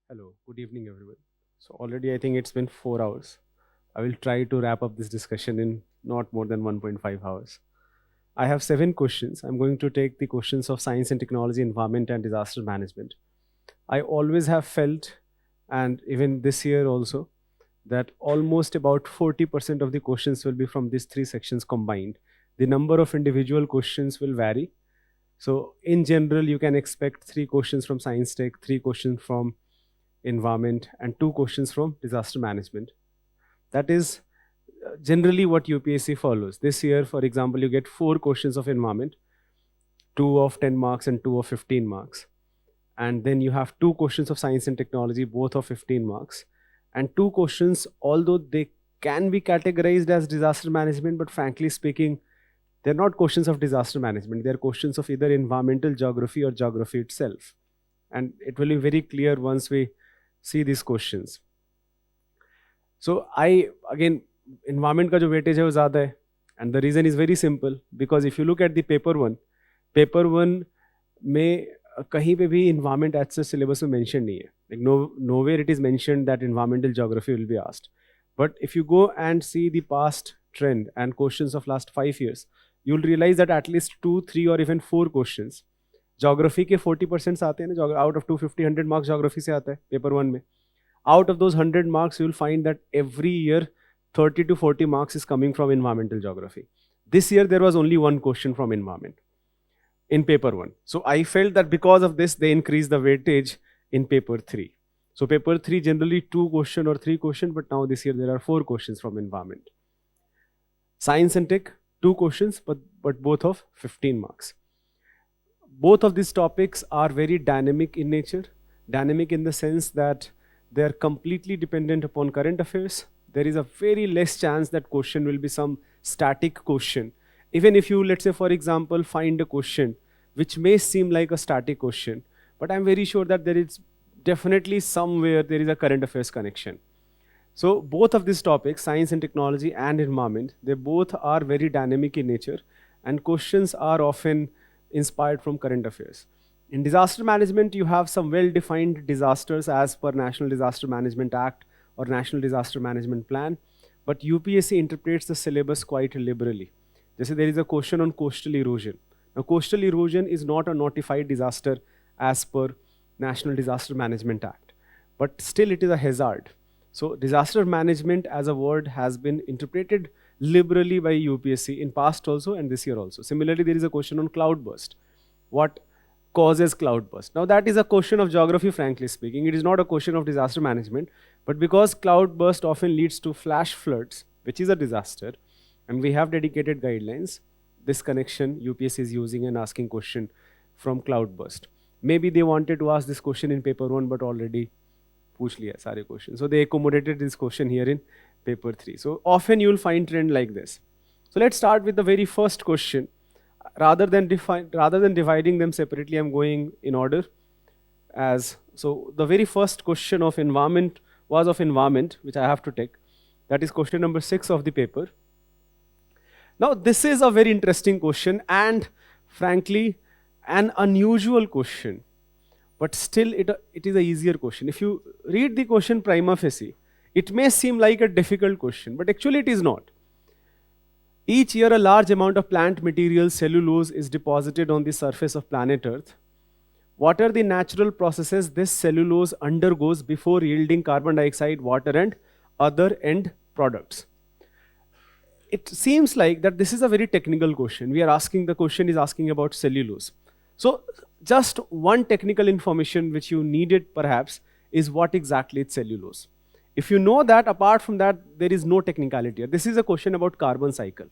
Hello, good evening, everyone. So, already I think it's been 4 hours. I will try to wrap up this discussion in not more than 1.5 hours. I have 7 questions. I'm going to take the questions of science and technology, environment, and disaster management. I always have felt, and even this year also, that almost about 40% of the questions will be from these three sections combined. The number of individual questions will vary. So, in general, you can expect 3 questions from science tech, 3 questions from environment, and 2 questions from disaster management. That is generally what UPSC follows. This year, for example, you get 4 questions of environment, 2 of 10 marks and 2 of 15 marks. And then you have 2 questions of science and technology, both of 15 marks. And 2 questions, although they can be categorized as disaster management, but frankly speaking, they're not questions of disaster management. They're questions of either environmental geography or geography itself. And it will be very clear once we see these questions. So I again, environment का जो weightage है वो ज़्यादा है, and the reason is very simple, because if you look at the paper one में कहीं पे भी environment as such syllabus में mention नहीं है. Like nowhere it is mentioned that environmental geography will be asked. But if you go and see the past trend and questions of last 5 years, you'll realize that at least 2, 3 or even 4 questions geography के 40% आते हैं ना, out of 250 100 marks geography से आता है paper one में. Out of those 100 marks, you'll find that every year 30 to 40 marks is coming from environmental geography. This year there was only 1 question from environment in paper 1. So I felt that because of this, they increased the weightage in paper 3. So paper 3 generally 2 question or 3 question, but now this year there are 4 questions from environment. Science and tech, 2 questions, but both of 15 marks. Both of these topics are very dynamic in nature. Dynamic in the sense that they are completely dependent upon current affairs. There is a very less chance that question will be some static question. Even if you, let's say, for example, find a question which may seem like a static question, but I'm very sure that there is definitely somewhere there is a current affairs connection. So both of these topics, science and technology and environment, they both are very dynamic in nature, and questions are often inspired from current affairs. In disaster management, you have some well-defined disasters as per National Disaster Management Act or National Disaster Management Plan, but UPSC interprets the syllabus quite liberally. Just there is a question on coastal erosion. Now, coastal erosion is not a notified disaster as per National Disaster Management Act, but still it is a hazard. So, disaster management as a word has been interpreted liberally by UPSC in past also and this year also. Similarly, there is a question on cloudburst. What causes cloudburst? Now that is a question of geography, frankly speaking. It is not a question of disaster management, but because cloudburst often leads to flash floods, which is a disaster, and we have dedicated guidelines, this connection UPSC is using and asking question from cloudburst. Maybe they wanted to ask this question in paper 1, but already पूछ लिया सारे question. So they accommodated this question here in paper 3. So often you will find trend like this. So let's start with the very first question. Rather than dividing them separately, I'm going in order. So the very first question of environment was of environment, which I have to take. That is question number 6 of the paper. Now this is a very interesting question and frankly an unusual question, but still it is a easier question. If you read the question prima facie, it may seem like a difficult question, but actually it is not. Each year, a large amount of plant material, cellulose, is deposited on the surface of planet Earth. What are the natural processes this cellulose undergoes before yielding carbon dioxide, water, and other end products? It seems like that this is a very technical question. The question is asking about cellulose. So just one technical information which you needed perhaps is what exactly is cellulose. If you know that, apart from that, there is no technicality. This is a question about carbon cycle.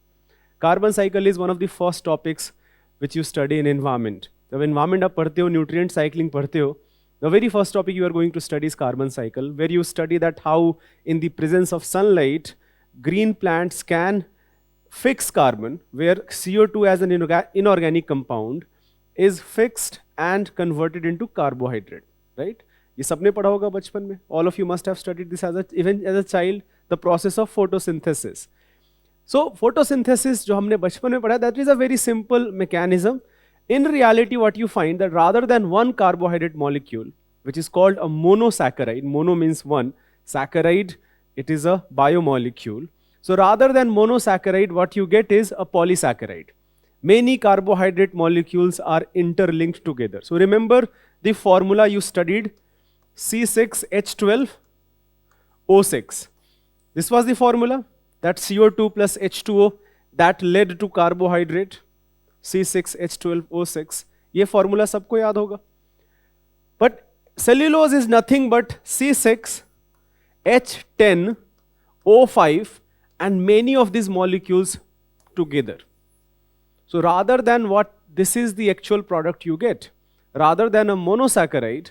Carbon cycle is one of the first topics which you study in environment. जब environment आप पढ़ते हो, nutrient cycling पढ़ते हो, the very first topic you are going to study is carbon cycle, where you study that how in the presence of sunlight, green plants can fix carbon, where CO2 as an inorganic compound is fixed and converted into carbohydrate, right? ये सबने पढ़ा होगा बचपन में. All of you must have studied this even as a child, the process of photosynthesis. So photosynthesis जो हमने बचपन में पढ़ा, that is a very simple mechanism. In reality, what you find that rather than one carbohydrate molecule, which is called a monosaccharide, mono means one, saccharide, it is a biomolecule. So rather than monosaccharide, what you get is a polysaccharide. Many carbohydrate molecules are interlinked together. So remember the formula you studied, C6H12O6. This was the formula, that CO2 plus H2O that led to carbohydrate, C6H12O6. ये formula सबको याद होगा. But cellulose is nothing but C6H10O5 and many of these molecules together. So rather than what this is the actual product you get, rather than a monosaccharide,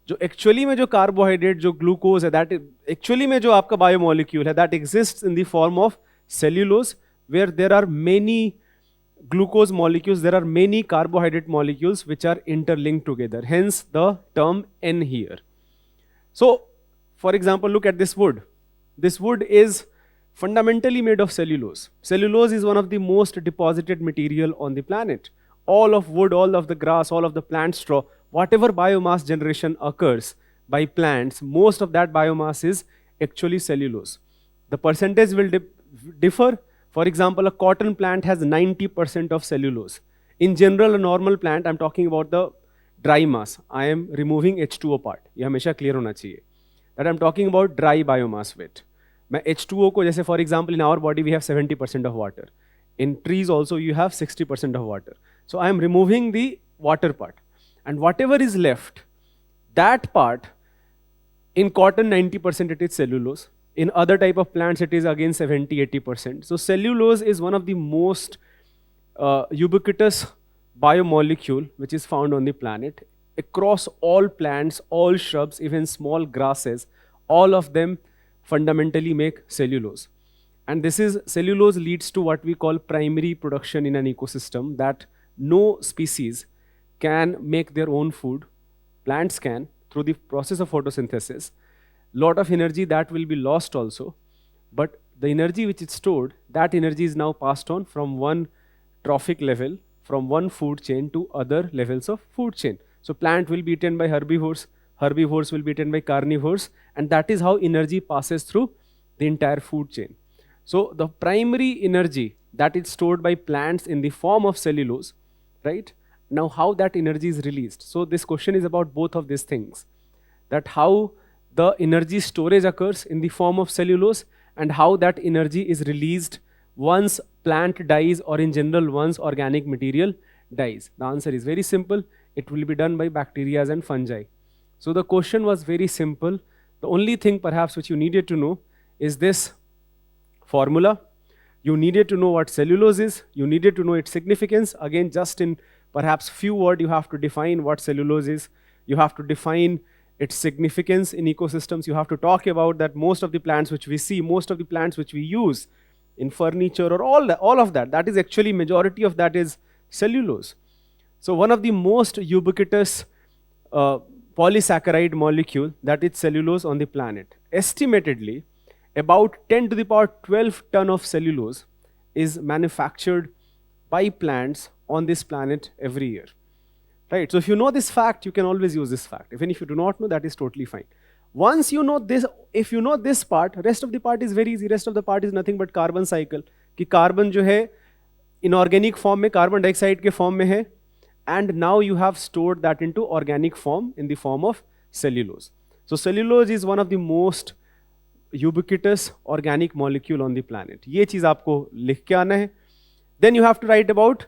जो actually में जो carbohydrate जो glucose है, that actually में जो आपका biomolecule है, that exists in the form of cellulose, where there are many glucose molecules, there are many carbohydrate molecules which are interlinked together, hence the term N here. So for example, look at this wood. This wood is fundamentally made of cellulose. Cellulose is one of the most deposited material on the planet. All of wood, all of the grass, all of the plant straw, whatever biomass generation occurs by plants, most of that biomass is actually cellulose. The percentage will differ. For example, a cotton plant has 90% of cellulose. In general, a normal plant, I'm talking about the dry mass. I am removing H2O part. ये हमेशा clear होना चाहिए. That I'm talking about dry biomass weight. मैं H2O को जैसे for example in our body we have 70% of water. In trees also you have 60% of water. So I am removing the water part. And whatever is left, that part, in cotton 90% it is cellulose. In other type of plants it is again 70-80%. So cellulose is one of the most ubiquitous biomolecule which is found on the planet. Across all plants, all shrubs, even small grasses, all of them fundamentally make cellulose. And this is, cellulose leads to what we call primary production in an ecosystem, that no species can make their own food. Plants can through the process of photosynthesis. Lot of energy that will be lost also, but the energy which is stored, that energy is now passed on from one trophic level, from one food chain to other levels of food chain. So plant will be eaten by herbivores, herbivores will be eaten by carnivores, and that is how energy passes through the entire food chain. So the primary energy that is stored by plants in the form of cellulose, right? Now how that energy is released. So this question is about both of these things, that how the energy storage occurs in the form of cellulose and how that energy is released once plant dies, or in general once organic material dies. The answer is very simple. It will be done by bacteria and fungi. So the question was very simple. The only thing perhaps which you needed to know is this formula. You needed to know what cellulose is. You needed to know its significance. Again, just in perhaps few words, you have to define what cellulose is. You have to define its significance in ecosystems. You have to talk about that most of the plants which we see, most of the plants which we use in furniture or all of that, that is actually majority of that is cellulose. So one of the most ubiquitous polysaccharide molecule, that is cellulose on the planet. Estimatedly, about 10 to the power 12 ton of cellulose is manufactured by plants on this planet every year. Right, so if you know this fact, you can always use this fact. Even if you do not know, that is totally fine. Once you know this, if you know this part, rest of the part is very easy. Rest of the part is nothing but carbon cycle. कि carbon जो है inorganic form में, carbon dioxide के form में है, and now you have stored that into organic form in the form of cellulose. So cellulose is one of the most ubiquitous organic molecule on the planet. ये चीज़ आपको लिख के आना है. Then you have to write about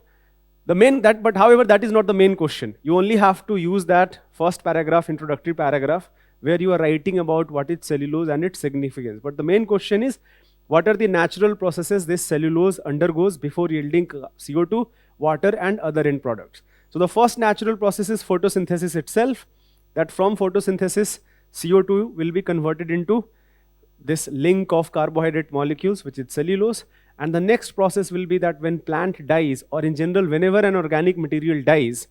the main, that, but however, that is not the main question. You only have to use that first paragraph, introductory paragraph, where you are writing about what is cellulose and its significance. But the main question is, what are the natural processes this cellulose undergoes before yielding CO2, water, and other end products? So the first natural process is photosynthesis itself, that from photosynthesis, CO2 will be converted into this link of carbohydrate molecules, which is cellulose. And the next process will be that when plant dies, or in general, whenever an organic material dies,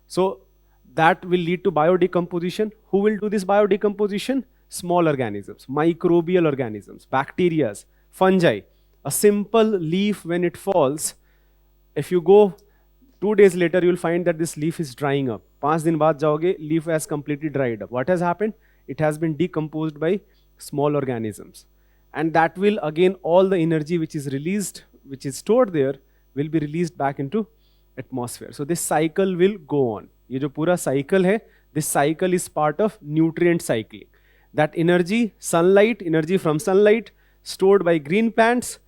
so that will lead to biodecomposition. Who will do this biodecomposition? Small organisms, microbial organisms, bacteria, fungi. A simple leaf, when it falls, if you go 2 days later, you'll find that this leaf is drying up. 5 दिन बाद जाओगे, leaf has completely dried up. What has happened? It has been decomposed by small organisms. And that will, again, all the energy which is released, which is stored there, will be released back into atmosphere. So this cycle will go on. ये जो पूरा cycle है, this cycle is part of nutrient cycling. That energy, sunlight, energy from sunlight stored by green plants,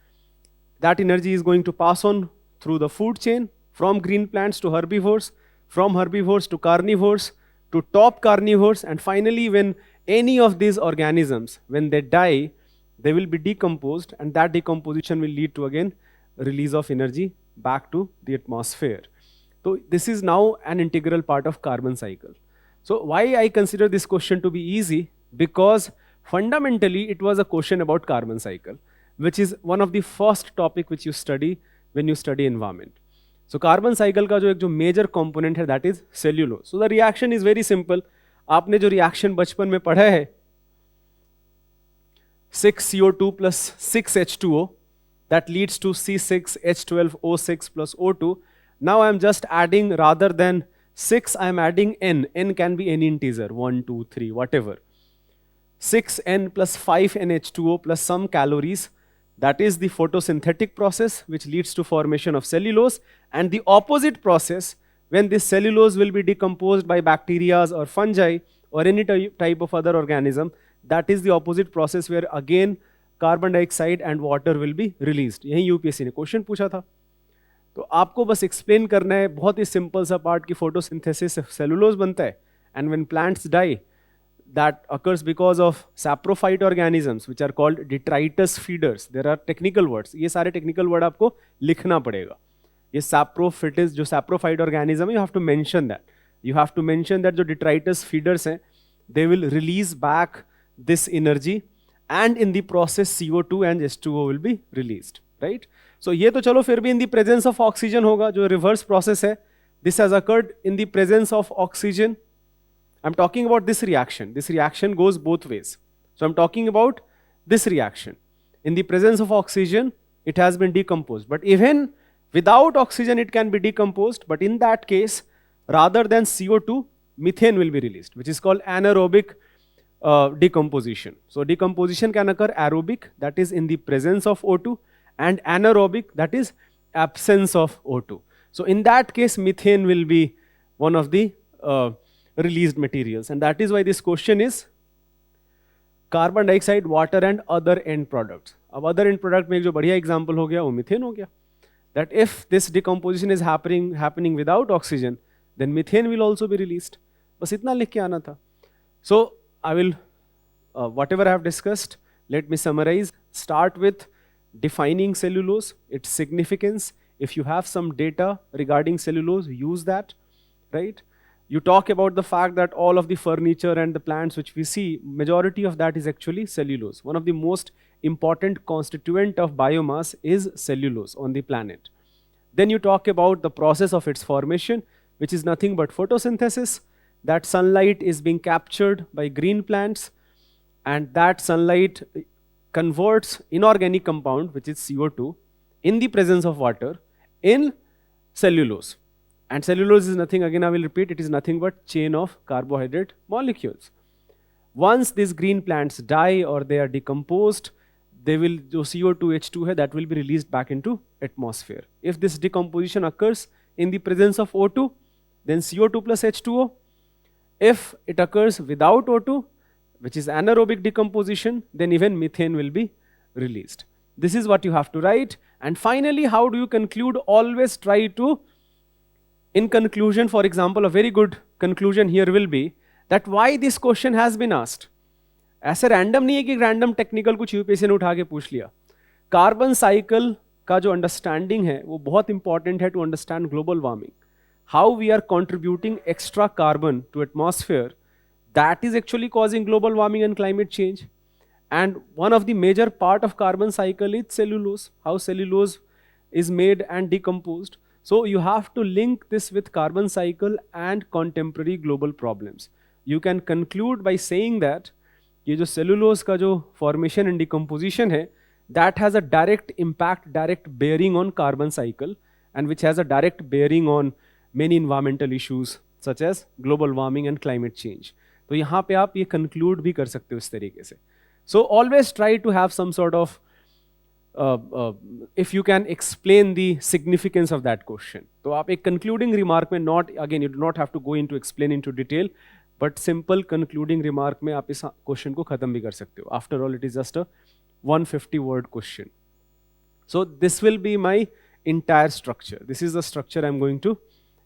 that energy is going to pass on through the food chain, from green plants to herbivores, from herbivores to carnivores, to top carnivores, and finally when any of these organisms, when they die, they will be decomposed, and that decomposition will lead to, again, release of energy back to the atmosphere. So this is now an integral part of carbon cycle. So why I consider this question to be easy? Because fundamentally it was a question about carbon cycle, which is one of the first topic which you study when you study environment. So carbon cycle का जो एक जो major component है, that is cellulose. So the reaction is very simple. आपने जो reaction बचपन में पढ़ा है, 6CO2 plus 6H2O, that leads to C6H12O6 plus O2. Now I am just adding, rather than 6, I am adding N. N can be any integer, 1, 2, 3, whatever. 6N plus 5NH2O plus some calories. That is the photosynthetic process which leads to formation of cellulose. And the opposite process, when this cellulose will be decomposed by bacteria or fungi or any type of other organism, that is the opposite process where again carbon dioxide and water will be released. यही UPSC ने question पूछा था. तो आपको बस explain करना है बहुत ही सिंपल सा पार्ट कि फोटोसिंथेसिस से सेलुलोज बनता है, and when plants die, that occurs because of saprophyte organisms which are called detritus feeders. There are technical words. ये सारे technical word आपको लिखना पड़ेगा. ये saprophytes, जो saprophyte organism है, you have to mention that. You have to mention that जो detritus feeders हैं, they will release back this energy, and in the process CO2 and H2O will be released, right? So ये तो चलो फिर भी in the presence of oxygen होगा, जो reverse process है. This has occurred in the presence of oxygen. I'm talking about this reaction. This reaction goes both ways. So I'm talking about this reaction. In the presence of oxygen, it has been decomposed. But even without oxygen, it can be decomposed. But in that case, rather than CO2, methane will be released, which is called anaerobic decomposition. So decomposition can occur aerobic, that is in the presence of O2, and anaerobic, that is absence of O2. So in that case, methane will be one of the released materials, and that is why this question is carbon dioxide, water and other end products. अब other end product में एक जो बढ़िया example हो गया वो methane हो गया. That if this decomposition is happening without oxygen, then methane will also be released. बस इतना लिख के आना था. So I will whatever I have discussed, let me summarize. Start with defining cellulose, its significance. If you have some data regarding cellulose, use that, right? You talk about the fact that all of the furniture and the plants which we see, majority of that is actually cellulose. One of the most important constituent of biomass is cellulose on the planet. Then you talk about the process of its formation, which is nothing but photosynthesis. That sunlight is being captured by green plants, and that sunlight converts inorganic compound, which is CO2, in the presence of water, in cellulose. And cellulose is nothing, again I will repeat, it is nothing but chain of carbohydrate molecules. Once these green plants die or they are decomposed, they will, जो CO2, H2 है, that will be released back into atmosphere. If this decomposition occurs in the presence of O2, then CO2 plus H2O. If it occurs without O2, which is anaerobic decomposition, then even methane will be released. This is what you have to write. And finally, how do you conclude? Always try to, in conclusion, for example, a very good conclusion here will be that why this question has been asked. ऐसे random नहीं है कि random technical कुछ UPSC ने उठा के पूछ लिया. कार्बन साइकिल का जो अंडरस्टैंडिंग है वो बहुत इंपॉर्टेंट है to understand global warming. How we are contributing extra carbon to atmosphere, that is actually causing global warming and climate change. And one of the major part of carbon cycle is cellulose, how cellulose is made and decomposed. So you have to link this with carbon cycle and contemporary global problems. You can conclude by saying that ये जो cellulose का जो formation and decomposition है, that has a direct impact, direct bearing on carbon cycle, and which has a direct bearing on many environmental issues such as global warming and climate change. तो यहाँ पे आप ये conclude भी कर सकते हो इस तरीके से. So always try to have some sort of if you can explain the significance of that question. तो आप एक concluding remark में not, again you do not have to go into explain into detail, but simple concluding remark में आप इस question को खत्म भी कर सकते हो. After all, it is just a 150 word question. So this will be my entire structure. This is the structure I'm going to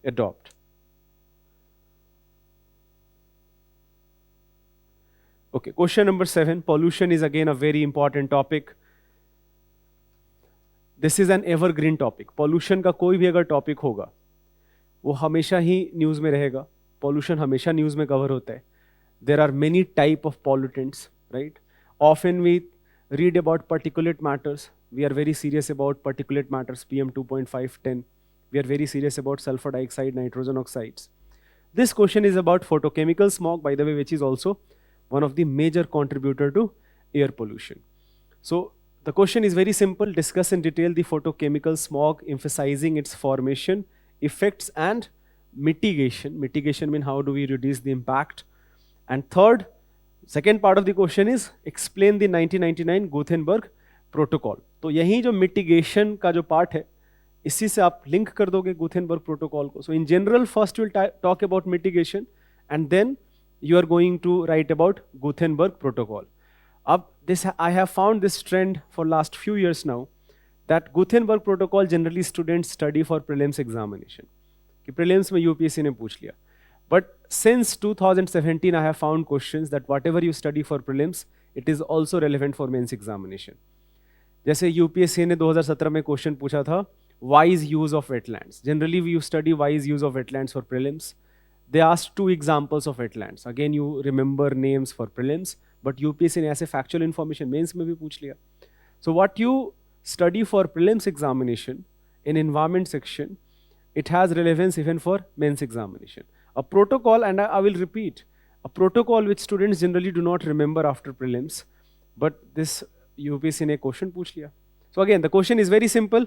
adopt. Okay, question number 7. Pollution is again a very important topic. This is an evergreen topic. Pollution का कोई भी अगर topic होगा, वो हमेशा ही news में रहेगा. Pollution हमेशा news में cover होता है. There are many type of pollutants, right? Often we read about particulate matters. We are very serious about particulate matters, PM 2.5, 10. We are very serious about sulfur dioxide, nitrogen oxides. This question is about photochemical smog, by the way, which is also one of the major contributor to air pollution. So the question is very simple. Discuss in detail the photochemical smog, emphasizing its formation, effects and mitigation. Mitigation means how do we reduce the impact. And third, second part of the question is explain the 1999 Gothenburg Protocol. तो यही जो mitigation का जो part है, इसी से आप link कर दोगे Gothenburg Protocol को. So in general, first we'll talk about mitigation, and then you are going to write about Gothenburg Protocol. I have found this trend for last few years now, that Gothenburg Protocol generally students study for prelims examination. कि prelims में UPSC ने पूछ लिया. But since 2017, I have found questions that whatever you study for prelims, it is also relevant for mains examination. जैसे UPSC ने 2017 में question पूछा था, wise use of wetlands. Generally, we study wise use of wetlands for prelims. They asked 2 examples of wetlands. Again, you remember names for prelims, but UPSC ने ऐसे factual information mains में भी पूछ लिया. So what you study for prelims examination in environment section, it has relevance even for mains examination. A protocol, and I will repeat, a protocol which students generally do not remember after prelims, but this UPSC ने question पूछ लिया. So again, the question is very simple.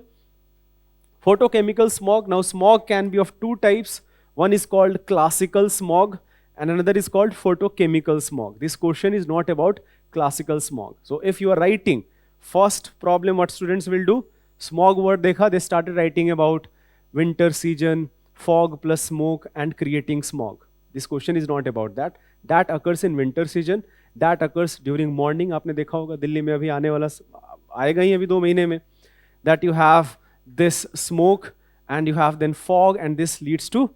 Photochemical smog. Now smog can be of 2 types. One is called classical smog and another is called photochemical smog. This question is not about classical smog. So if you are writing, first problem what students will do, smog word dekha, they started writing about winter season, fog plus smoke and creating smog. This question is not about that. That occurs in winter season. That occurs during morning. आपने देखा होगा दिल्ली में अभी आने वाला आएगा ही अभी 2 महीने में. That you have this smoke and you have then fog, and this leads to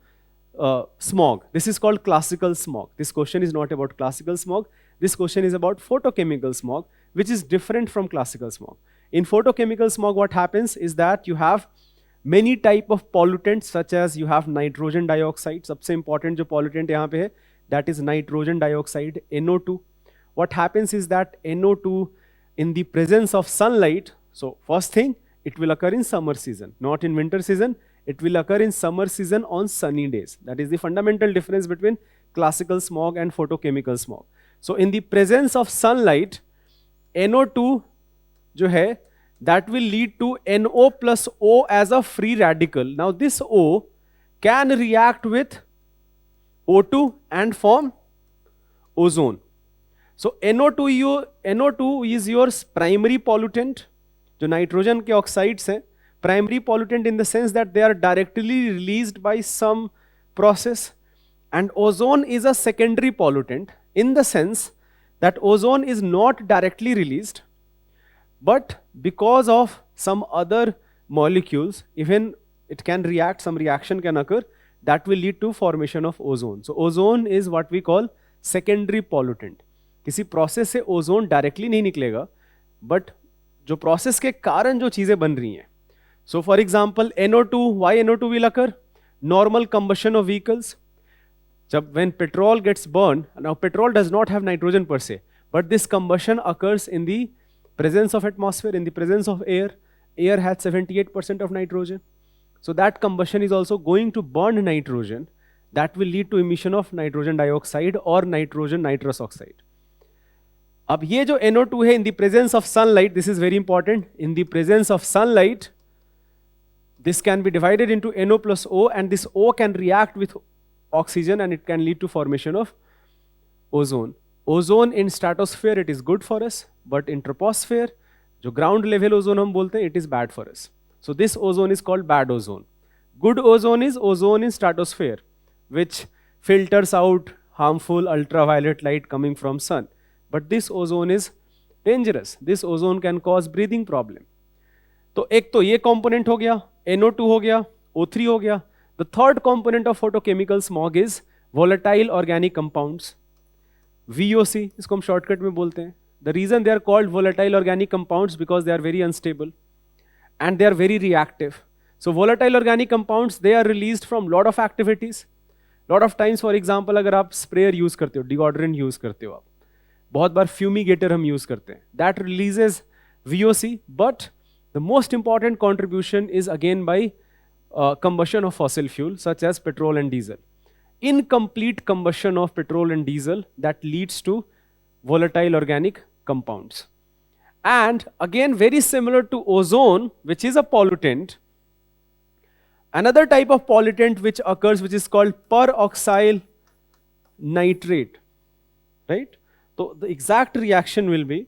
smog. This is called classical smog. This question is not about classical smog. This question is about photochemical smog, which is different from classical smog. In photochemical smog, what happens is that you have many type of pollutants, such as you have nitrogen dioxide. सबसे important जो pollutant यहाँ पे है, that is nitrogen dioxide, NO2. What happens is that NO2 in the presence of sunlight, so first thing, it will occur in summer season, not in winter season. It will occur in summer season on sunny days. That is the fundamental difference between classical smog and photochemical smog. So in the presence of sunlight, NO2 जो है, that will lead to NO plus O as a free radical. Now this O can react with O2 and form ozone. So NO2 is your primary pollutant. जो nitrogen के oxides हैं, primary pollutant in the sense that they are directly released by some process, and ozone is a secondary pollutant in the sense that ozone is not directly released, but because of some other molecules, even it can react, some reaction can occur, that will lead to formation of ozone. So ozone is what we call secondary pollutant. किसी process से ozone directly नहीं निकलेगा, but जो process के कारण जो चीजें बन रही हैं. So for example, NO2, why NO2 will occur? Normal combustion of vehicles. When petrol gets burned, now petrol does not have nitrogen per se, but this combustion occurs in the presence of atmosphere, in the presence of air. Air has 78% of nitrogen. So that combustion is also going to burn nitrogen. That will lead to emission of nitrogen dioxide or nitrogen nitrous oxide. अब ये जो NO2 है, in the presence of sunlight, this is very important, in the presence of sunlight this can be divided into NO plus O, and this O can react with oxygen and it can lead to formation of ozone. Ozone in stratosphere, it is good for us, but in troposphere, जो ground level ozone हम बोलते हैं, it is bad for us. So this ozone is called bad ozone. Good ozone is ozone in stratosphere, which filters out harmful ultraviolet light coming from sun. But this ozone is dangerous. This ozone can cause breathing problem. तो एक तो ये component हो गया, NO2 हो गया, O3 हो गया. The third component of photochemical smog is volatile organic compounds, VOC, इसको हम शॉर्टकट में बोलते हैं. The reason they are called volatile organic compounds because they are very unstable and they are very reactive. So volatile organic compounds, they are released from lot of activities. Lot of times, for example, अगर आप sprayer use करते हो, deodorant use करते हो आप, बहुत बार fumigator हम use करते हैं, that releases VOC. But the most important contribution is again by combustion of fossil fuel such as petrol and diesel. Incomplete combustion of petrol and diesel, that leads to volatile organic compounds. And again, very similar to ozone, which is a pollutant, another type of pollutant which occurs, which is called peroxyl nitrate, right? So the exact reaction will be,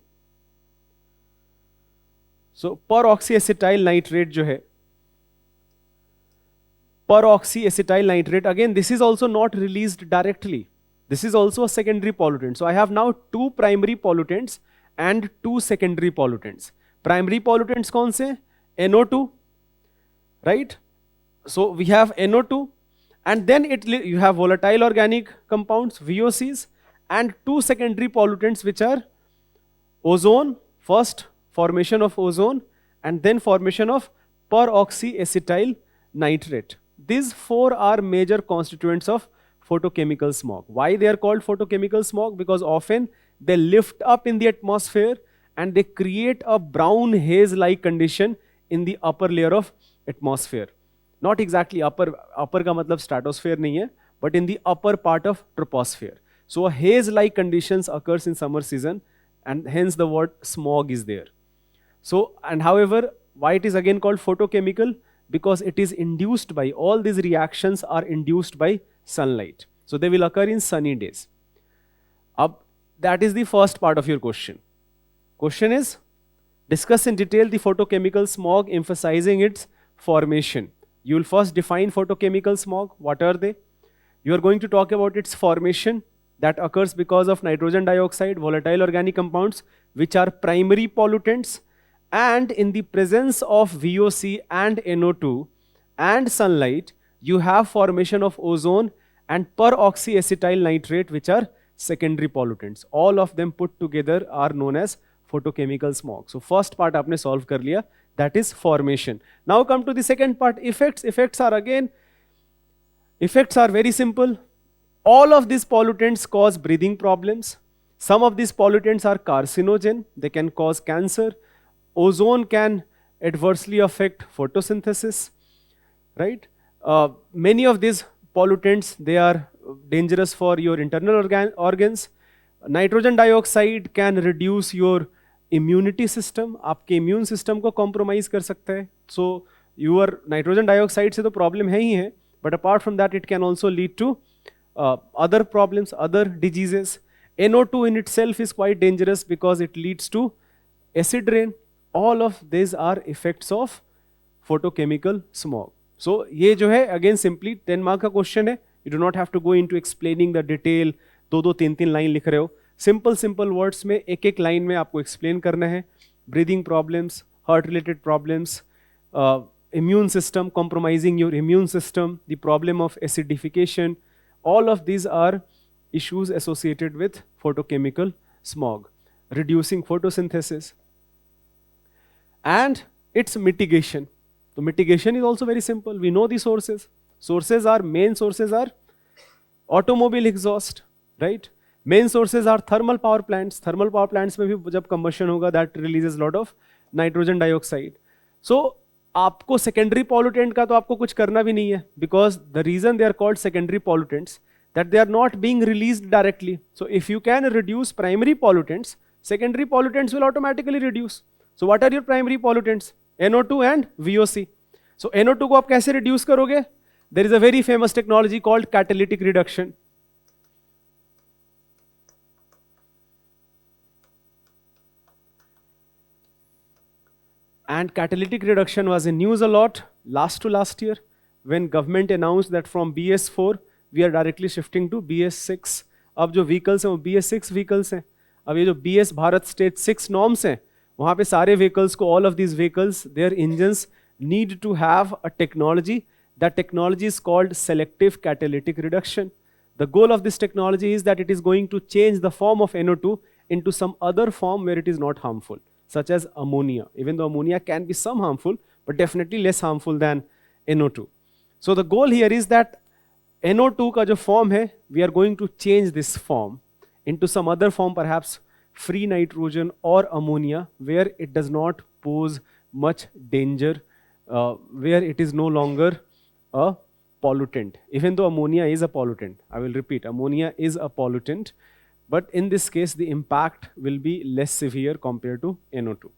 so peroxyacetyl nitrate जो है, peroxyacetyl nitrate, again this is also not released directly. This is also a secondary pollutant. So I have now two primary pollutants and two secondary pollutants. Primary pollutants कौन से? NO2, right? So we have NO2, and then you have volatile organic compounds, VOCs, and two secondary pollutants which are ozone, first formation of ozone, and then formation of peroxyacetyl nitrate. These four are major constituents of photochemical smog. Why they are called photochemical smog? Because often they lift up in the atmosphere and they create a brown haze-like condition in the upper layer of atmosphere. Not exactly upper का मतलब stratosphere नहीं है, but in the upper part of troposphere. So a haze-like conditions occurs in summer season, and hence the word smog is there. So, and however, why it is again called photochemical? Because it is induced by, all these reactions are induced by sunlight. So they will occur in sunny days. Up, that is the first part of your question. Question is, discuss in detail the photochemical smog, emphasizing its formation. You will first define photochemical smog. What are they? You are going to talk about its formation, that occurs because of nitrogen dioxide, volatile organic compounds, which are primary pollutants, and in the presence of VOC and NO2 and sunlight, you have formation of ozone and peroxyacetyl nitrate, which are secondary pollutants. All of them put together are known as photochemical smog. So first part आपने solve कर लिया, that is formation. Now come to the second part, effects. Effects are very simple. All of these pollutants cause breathing problems. Some of these pollutants are carcinogen, they can cause cancer. Ozone can adversely affect photosynthesis, right? Many of these pollutants, they are dangerous for your internal organs. Nitrogen dioxide can reduce your immunity system. आपके immune system को compromise कर सकता है. So your nitrogen dioxide से तो problem है ही है, but apart from that, it can also lead to other problems, other diseases. NO2 in itself is quite dangerous because it leads to acid rain. All of these are effects of photochemical smog. So ये जो है again simply 10 mark का question है. You do not have to go into explaining the detail. दो 3 line लिख रहे हो. Simple words में एक लाइन में आपको explain करना है. Breathing problems, heart related problems, immune system, compromising your immune system, the problem of acidification. All of these are issues associated with photochemical smog. Reducing photosynthesis. And its mitigation. The mitigation is also very simple. We know the sources. Main sources are automobile exhaust, right? Main sources are thermal power plants. Thermal power plants में भी जब combustion होगा, that releases lot of nitrogen dioxide. So आपको secondary pollutant का तो आपको कुछ करना भी नहीं है, because the reason they are called secondary pollutants, that they are not being released directly. So if you can reduce primary pollutants, secondary pollutants will automatically reduce. So what are your primary pollutants? NO2 and VOC. So NO2 को आप कैसे reduce करोगे? There is a very famous technology called catalytic reduction. And catalytic reduction was in news a lot last year when government announced that from BS4 we are directly shifting to BS6. अब जो vehicles हैं वो BS6 vehicles हैं. अब ये जो BS Bharat State 6 norms हैं, वहाँ पे सारे vehicles को, all of these vehicles, their engines need to have a technology. That technology is called selective catalytic reduction. The goal of this technology is that it is going to change the form of NO2 into some other form where it is not harmful, such as ammonia. Even though ammonia can be some harmful, but definitely less harmful than NO2. So the goal here is that NO2 का जो form है, we are going to change this form into some other form, perhaps free nitrogen or ammonia, where it does not pose much danger, where it is no longer a pollutant. Even though ammonia is a pollutant, I will repeat, ammonia is a pollutant, but in this case the impact will be less severe compared to NO2.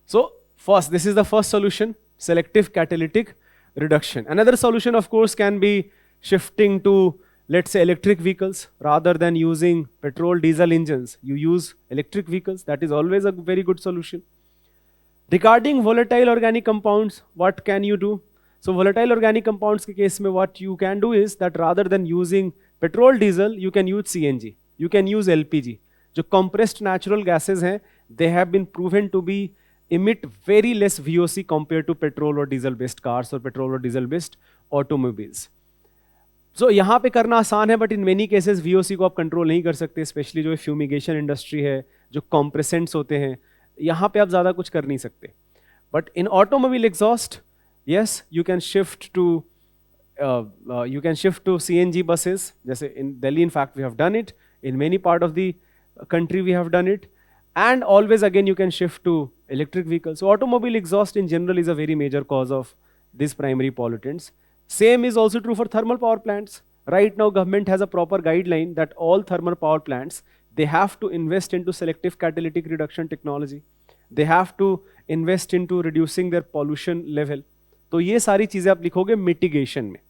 So first, this is the first solution, selective catalytic reduction. Another solution of course can be shifting to, let's say, electric vehicles. Rather than using petrol diesel engines, you use electric vehicles. That is always a very good solution. Regarding volatile organic compounds, what can you do? So volatile organic compounds के case में what you can do is that rather than using petrol diesel, you can use CNG, you can use LPG. जो compressed natural gases हैं, they have been proven to be emit very less VOC compared to petrol or diesel based cars or petrol or diesel based automobiles. So यहाँ पे करना आसान है, but in many cases VOC को आप control नहीं कर सकते, especially जो fumigation industry है, जो compressants होते हैं, यहाँ पे आप ज़्यादा कुछ कर नहीं सकते. But in automobile exhaust, yes, you can shift to CNG buses. जैसे in Delhi, in fact, we have done it. In many part of the country, we have done it. And always again, you can shift to electric vehicles. So automobile exhaust in general is a very major cause of these primary pollutants. Same is also true for thermal power plants. Right now, government has a proper guideline that all thermal power plants, they have to invest into selective catalytic reduction technology. They have to invest into reducing their pollution level. तो ये सारी चीजें आप लिखोगे mitigation में,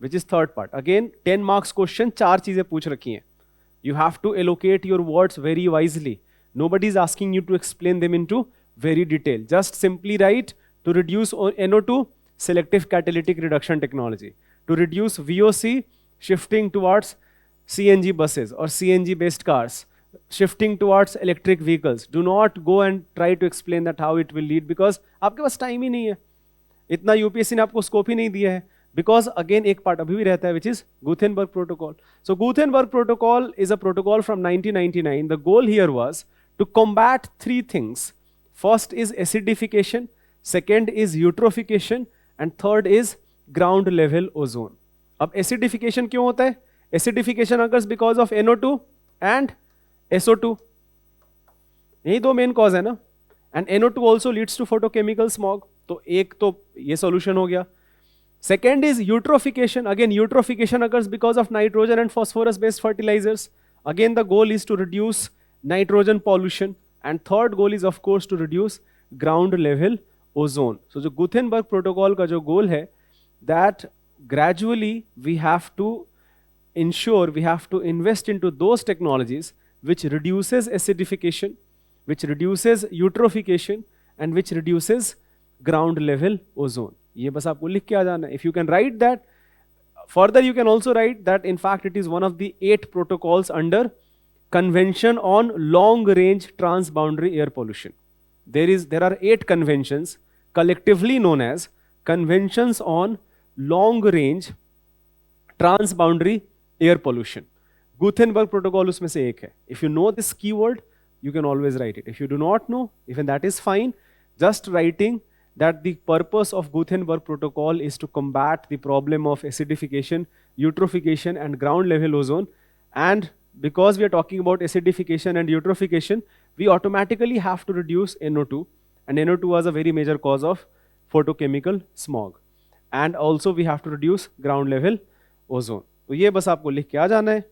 which is third part. Again, 10 marks question, 4 चीजें पूछ रखी हैं. You have to allocate your words very wisely. Nobody is asking you to explain them into very detail. Just simply write to reduce NO2, selective catalytic reduction technology. To reduce VOC, shifting towards CNG buses or CNG based cars. Shifting towards electric vehicles. Do not go and try to explain that how it will lead, because आपके पास time ही नहीं है. इतना UPSC ने आपको scope ही नहीं दिया है. Because again एक पार्ट अभी भी रहता है, which is Gutenberg Protocol. So Gutenberg Protocol is a protocol from 1999. The goal here was to combat 3 things. First is acidification, second is eutrophication, and third is ground level ozone. अब acidification क्यों होता है? Acidification occurs because of NO2 and SO2. यही 2 main cause है ना. And NO2 also leads to photochemical smog. तो एक तो ये solution हो गया. Second is eutrophication. Again, eutrophication occurs because of nitrogen and phosphorus based fertilizers. Again, the goal is to reduce nitrogen pollution. And third goal is of course to reduce ground level ozone. So जो Gutenberg Protocol का जो goal है, that gradually we have to ensure, we have to invest into those technologies which reduces acidification, which reduces eutrophication, and which reduces ground level ozone. ये बस आपको लिख के आ जाना है. If you can write that, further you can also write that in fact it is one of the 8 protocols under Convention on Long Range Transboundary Air Pollution. There are 8 conventions collectively known as Conventions on Long Range Transboundary Air Pollution. Gutenberg Protocol उसमें से एक है. If you know this keyword, you can always write it. If you do not know, even that is fine. Just writing that the purpose of Gutenberg Protocol is to combat the problem of acidification, eutrophication, and ground level ozone. And because we are talking about acidification and eutrophication, we automatically have to reduce NO2. And NO2 was a very major cause of photochemical smog. And also we have to reduce ground level ozone. तो ये बस आपको लिख के आ जाना है.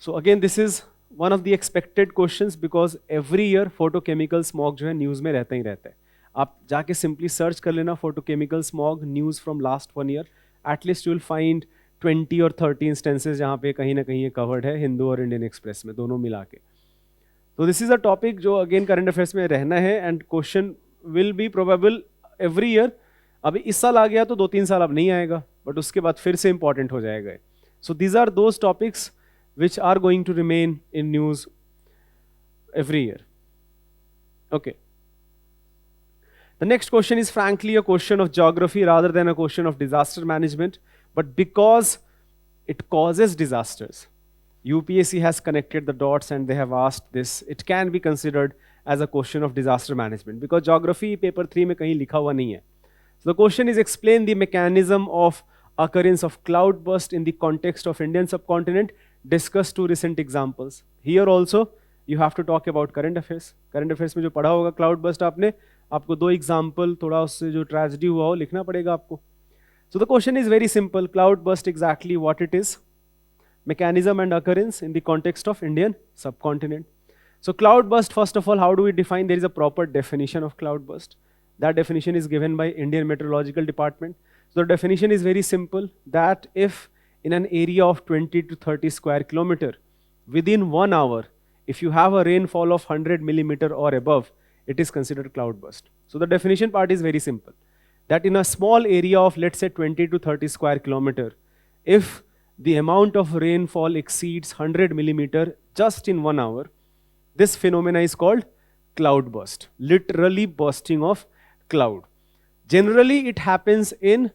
So again, this is one of the expected questions because every year photochemical smog जो है न्यूज़ में रहता ही रहता है. आप जाके simply search कर लेना photochemical smog news from last 1 year. At least you will find 20 or 30 instances जहाँ पे कहीं ना कहीं ये covered है हिंदू और इंडियन एक्सप्रेस में दोनों मिला के. तो दिस इज अ टॉपिक जो अगेन करंट अफेयर्स में रहना है and question will be probable every year. अभी इस साल आ गया तो 2-3 साल अब नहीं आएगा, बट उसके बाद फिर से इंपॉर्टेंट हो जाएगा. So these are those topics which are going to remain in news every year. Okay. The next question is frankly a question of geography rather than a question of disaster management, but because it causes disasters, UPSC has connected the dots and they have asked this. It can be considered as a question of disaster management because geography paper 3 में कहीं लिखा हुआ नहीं है. So the question is explain the mechanism of occurrence of cloud burst in the context of Indian subcontinent. Discuss 2 recent examples. Here also you have to talk about current affairs. Current affairs में जो पढ़ा होगा cloud burst आपको 2 example थोड़ा उससे जो tragedy हुआ हो लिखना पड़ेगा आपको. So the question is very simple. Cloud burst exactly what it is. Mechanism and occurrence in the context of Indian subcontinent. So cloud burst, first of all, how do we define? There is a proper definition of cloud burst. That definition is given by Indian Meteorological Department. So the definition is very simple, that if in an area of 20 to 30 square kilometer, within 1 hour, if you have a rainfall of 100 millimeter or above, it is considered cloud burst. So the definition part is very simple, that in a small area of let's say 20 to 30 square kilometer, if the amount of rainfall exceeds 100 millimeter just in 1 hour, this phenomena is called cloud burst, literally bursting of cloud. Generally, it happens in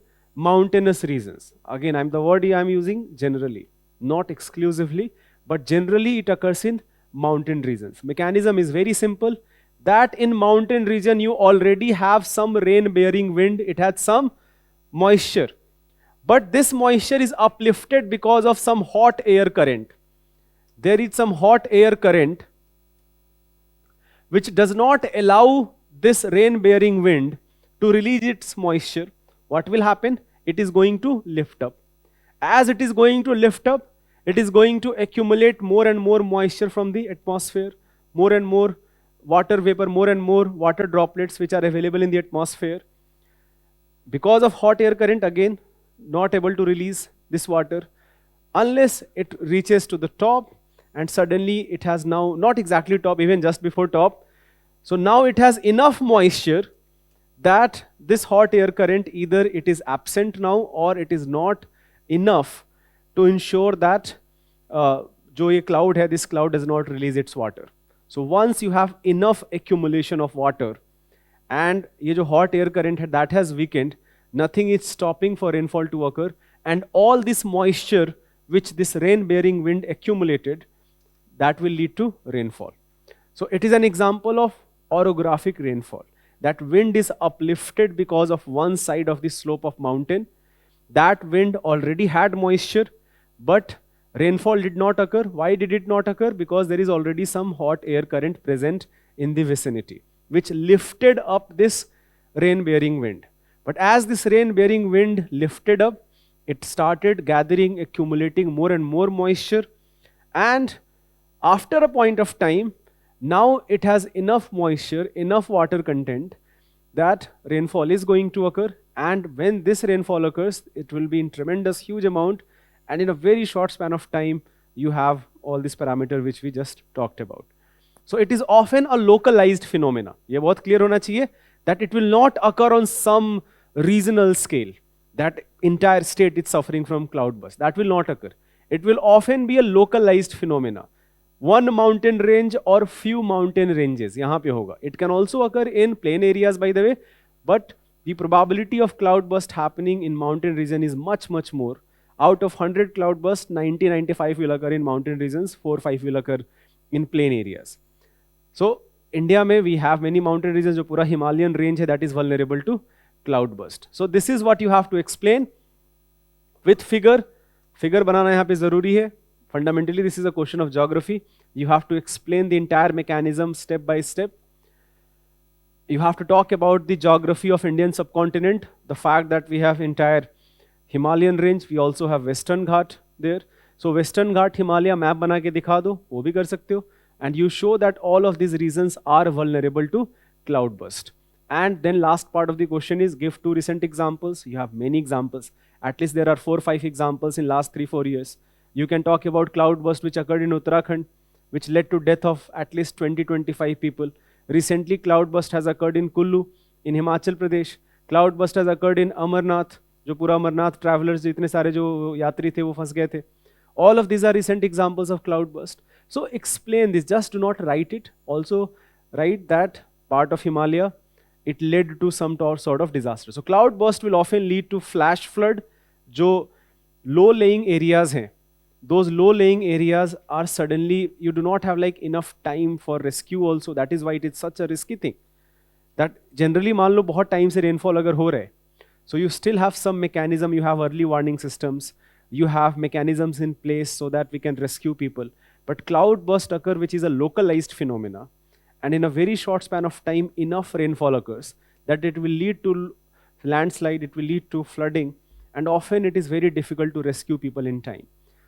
mountainous regions. Again, the word I'm using generally, not exclusively, but generally it occurs in mountain regions. Mechanism is very simple, that in mountain region you already have some rain bearing wind, it has some moisture, but this moisture is uplifted because of some hot air current. There is some hot air current which does not allow this rain bearing wind to release its moisture. What will happen? It is going to lift up. As it is going to lift up, it is going to accumulate more and more moisture from the atmosphere, more and more water vapor, more and more water droplets which are available in the atmosphere. Because of hot air current, again, not able to release this water unless it reaches to the top, and suddenly it has now, not exactly top, even just before top. So now it has enough moisture that this hot air current, either it is absent now or it is not enough to ensure that जो ये cloud है, this cloud does not release its water. So once you have enough accumulation of water and ये जो hot air current है, that has weakened, nothing is stopping for rainfall to occur, and all this moisture which this rain bearing wind accumulated, that will lead to rainfall. So it is an example of orographic rainfall. That wind is uplifted because of one side of the slope of mountain. That wind already had moisture, but rainfall did not occur. Why did it not occur? Because there is already some hot air current present in the vicinity, which lifted up this rain-bearing wind. But as this rain-bearing wind lifted up, it started gathering, accumulating more and more moisture, and after a point of time, now it has enough moisture, enough water content that rainfall is going to occur, and when this rainfall occurs, it will be in tremendous huge amount, and in a very short span of time, you have all this parameter which we just talked about. So it is often a localized phenomena. ये बहुत clear होना चाहिए that it will not occur on some regional scale, that entire state is suffering from cloud burst. That will not occur. It will often be a localized phenomena. One mountain range or few mountain ranges यहाँ पे होगा. It can also occur in plain areas, by the way, but the probability of cloud burst happening in mountain region is much, much more. Out of 100 cloud bursts, 90-95 will occur in mountain regions, 4-5 will occur in plain areas. So India में we have many mountain regions, जो पूरा Himalayan range है, that is vulnerable to cloud burst. So this is what you have to explain with figure. Figure बनाना यहाँ पे ज़रूरी है. Fundamentally, this is a question of geography. You have to explain the entire mechanism step by step. You have to talk about the geography of Indian subcontinent, the fact that we have entire Himalayan range, we also have Western Ghat there. So western Ghat Himalaya map बना के दिखा दो, वो भी कर सकते हो. And you show that all of these regions are vulnerable to cloudburst. And then last part of the question is give 2 recent examples. You have many examples. At least there are 4-5 examples in last 3-4 years. You can talk about cloudburst which occurred in Uttarakhand, which led to death of at least 20-25 people. Recently, cloudburst has occurred in Kullu, in Himachal Pradesh. Cloudburst has occurred in Amarnath. जो पूरा Amarnath travellers जितने सारे जो यात्री थे वो फंस गए थे. All of these are recent examples of cloudburst. So explain this, just do not write it. Also write that part of Himalaya, it led to some sort of disaster. So cloudburst will often lead to flash flood. जो low lying areas हैं, those low lying areas are suddenly, you do not have like enough time for rescue also. That is why it is such a risky thing. That generally मान लो बहुत time से rainfall अगर हो रहा है, so you still have some mechanism, you have early warning systems, you have mechanisms in place so that we can rescue people. But cloudburst occur, which is a localized phenomena, and in a very short span of time, enough rainfall occurs that it will lead to landslide, it will lead to flooding, and often it is very difficult to rescue people in time.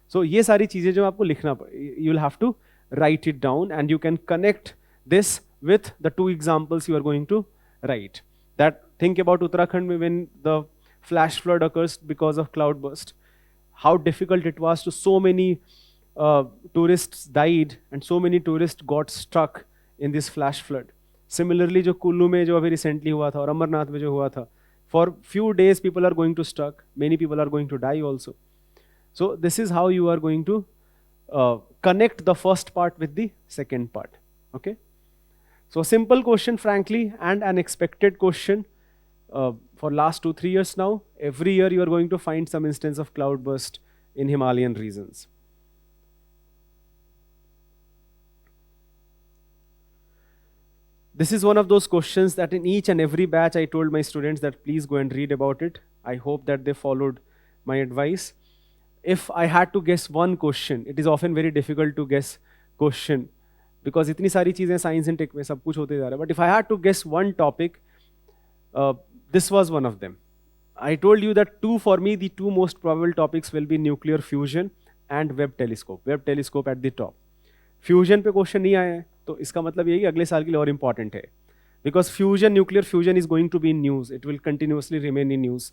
So ये सारी चीजें जो आपको लिखना you'll have to write it down, and you can connect this with the 2 examples you are going to write. That think about Uttarakhand when the flash flood occurs because of cloudburst. How difficult it was to so many tourists died and so many tourists got stuck in this flash flood. Similarly, जो कुल्लू में जो अभी recently हुआ था और अमरनाथ में जो हुआ था, for few days people are going to stuck. Many people are going to die also. So this is how you are going to connect the first part with the second part. Okay. So a simple question, frankly, and an expected question. For last 2-3 years now, every year you are going to find some instance of cloudburst in Himalayan regions. This is one of those questions that in each and every batch I told my students that please go and read about it. I hope that they followed my advice. If I had to guess one question, it is often very difficult to guess question because इतनी सारी चीजें science and tech में सब कुछ होते जा रहा है. But if I had to guess one topic, this was one of them. I told you that for me, the 2 most probable topics will be nuclear fusion and Webb telescope. Webb telescope at the top. Fusion पे question नहीं आया है, तो इसका मतलब यही अगले साल के लिए और important है. Because fusion, nuclear fusion is going to be in news. It will continuously remain in news